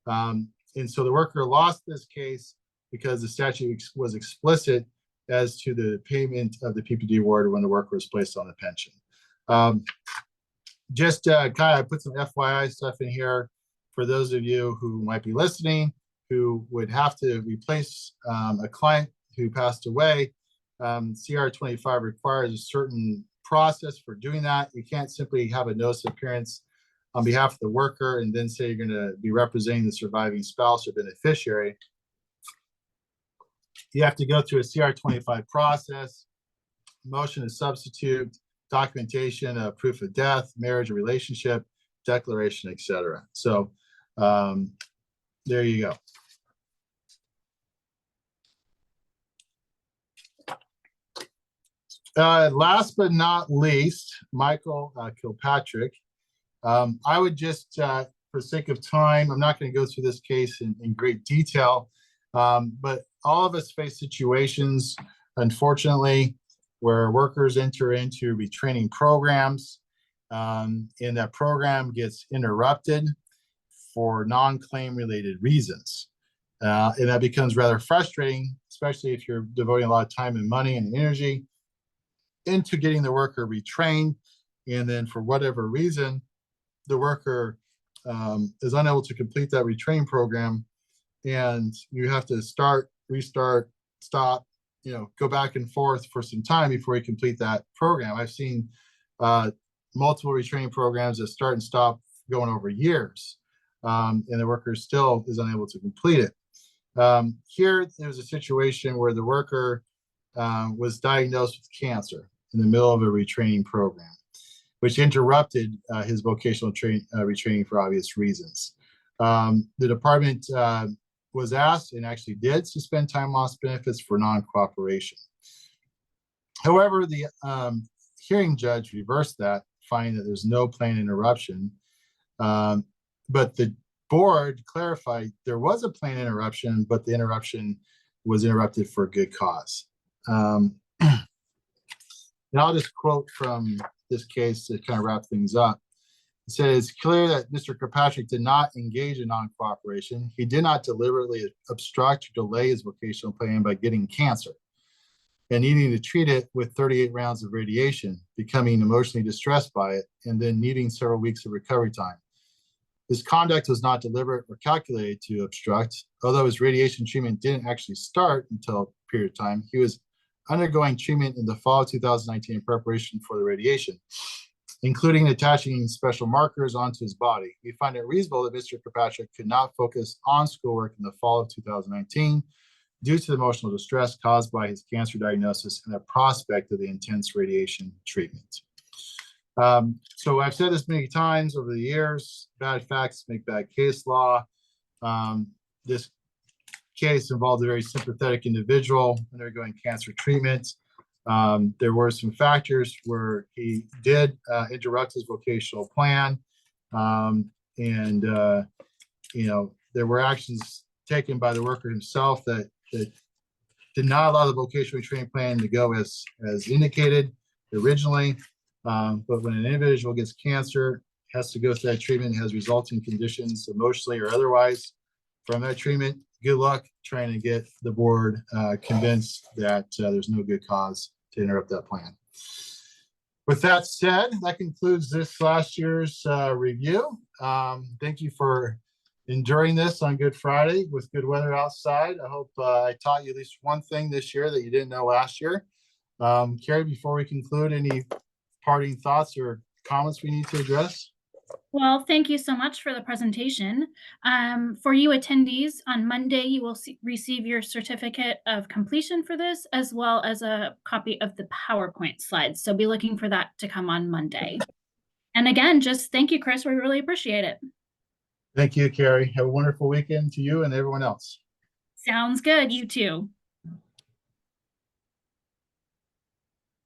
And so the worker lost this case because the statute was explicit as to the payment of the PPD award when the worker was placed on the pension. Just kind of put some FYI stuff in here for those of you who might be listening, who would have to replace a client who passed away. CR 25 requires a certain process for doing that. You can't simply have a notice of appearance on behalf of the worker and then say you're going to be representing the surviving spouse or beneficiary. You have to go through a CR 25 process, motion to substitute, documentation, proof of death, marriage or relationship, declaration, etc. So there you go. Last but not least, Michael Kilpatrick. I would just, for sake of time, I'm not going to go through this case in great detail, but all of us face situations, unfortunately, where workers enter into retraining programs, and that program gets interrupted for non-claim related reasons. And that becomes rather frustrating, especially if you're devoting a lot of time and money and energy into getting the worker retrained, and then for whatever reason, the worker is unable to complete that retraining program, and you have to start, restart, stop, go back and forth for some time before you complete that program. I've seen multiple retraining programs that start and stop going over years, and the worker still is unable to complete it. Here, there's a situation where the worker was diagnosed with cancer in the middle of a retraining program, which interrupted his vocational retraining for obvious reasons. The department was asked and actually did suspend time loss benefits for non-cooperation. However, the hearing judge reversed that, finding that there's no planned interruption. But the board clarified there was a planned interruption, but the interruption was interrupted for a good cause. And I'll just quote from this case to kind of wrap things up. It says, it's clear that Mr. Kirkpatrick did not engage in non-cooperation. He did not deliberately obstruct or delay his vocational plan by getting cancer and needing to treat it with 38 rounds of radiation, becoming emotionally distressed by it, and then needing several weeks of recovery time. His conduct was not deliberate or calculated to obstruct. Although his radiation treatment didn't actually start until a period of time, he was undergoing treatment in the fall of 2019 in preparation for the radiation. including attaching special markers onto his body. We find it reasonable that Mr. Kirkpatrick could not focus on schoolwork in the fall of 2019 due to the emotional distress caused by his cancer diagnosis and the prospect of the intense radiation treatment. So I've said this many times over the years, bad facts make bad case law. This case involved a very sympathetic individual undergoing cancer treatment. There were some factors where he did interrupt his vocational plan. There were actions taken by the worker himself that did not allow the vocational training plan to go as indicated originally. But when an individual gets cancer, has to go through that treatment, has resulting conditions emotionally or otherwise from that treatment, good luck trying to get the board convinced that there's no good cause to interrupt that plan. With that said, that concludes this last year's review. Thank you for enduring this on Good Friday with good weather outside. I hope I taught you at least one thing this year that you didn't know last year. Carrie, before we conclude, any parting thoughts or comments we need to address? Well, thank you so much for the presentation. For you attendees, on Monday, you will receive your certificate of completion for this, as well as a copy of the PowerPoint slides. So be looking for that to come on Monday. And again, just thank you, Chris. We really appreciate it. Thank you, Carrie. Have a wonderful weekend to you and everyone else. Sounds good. You too.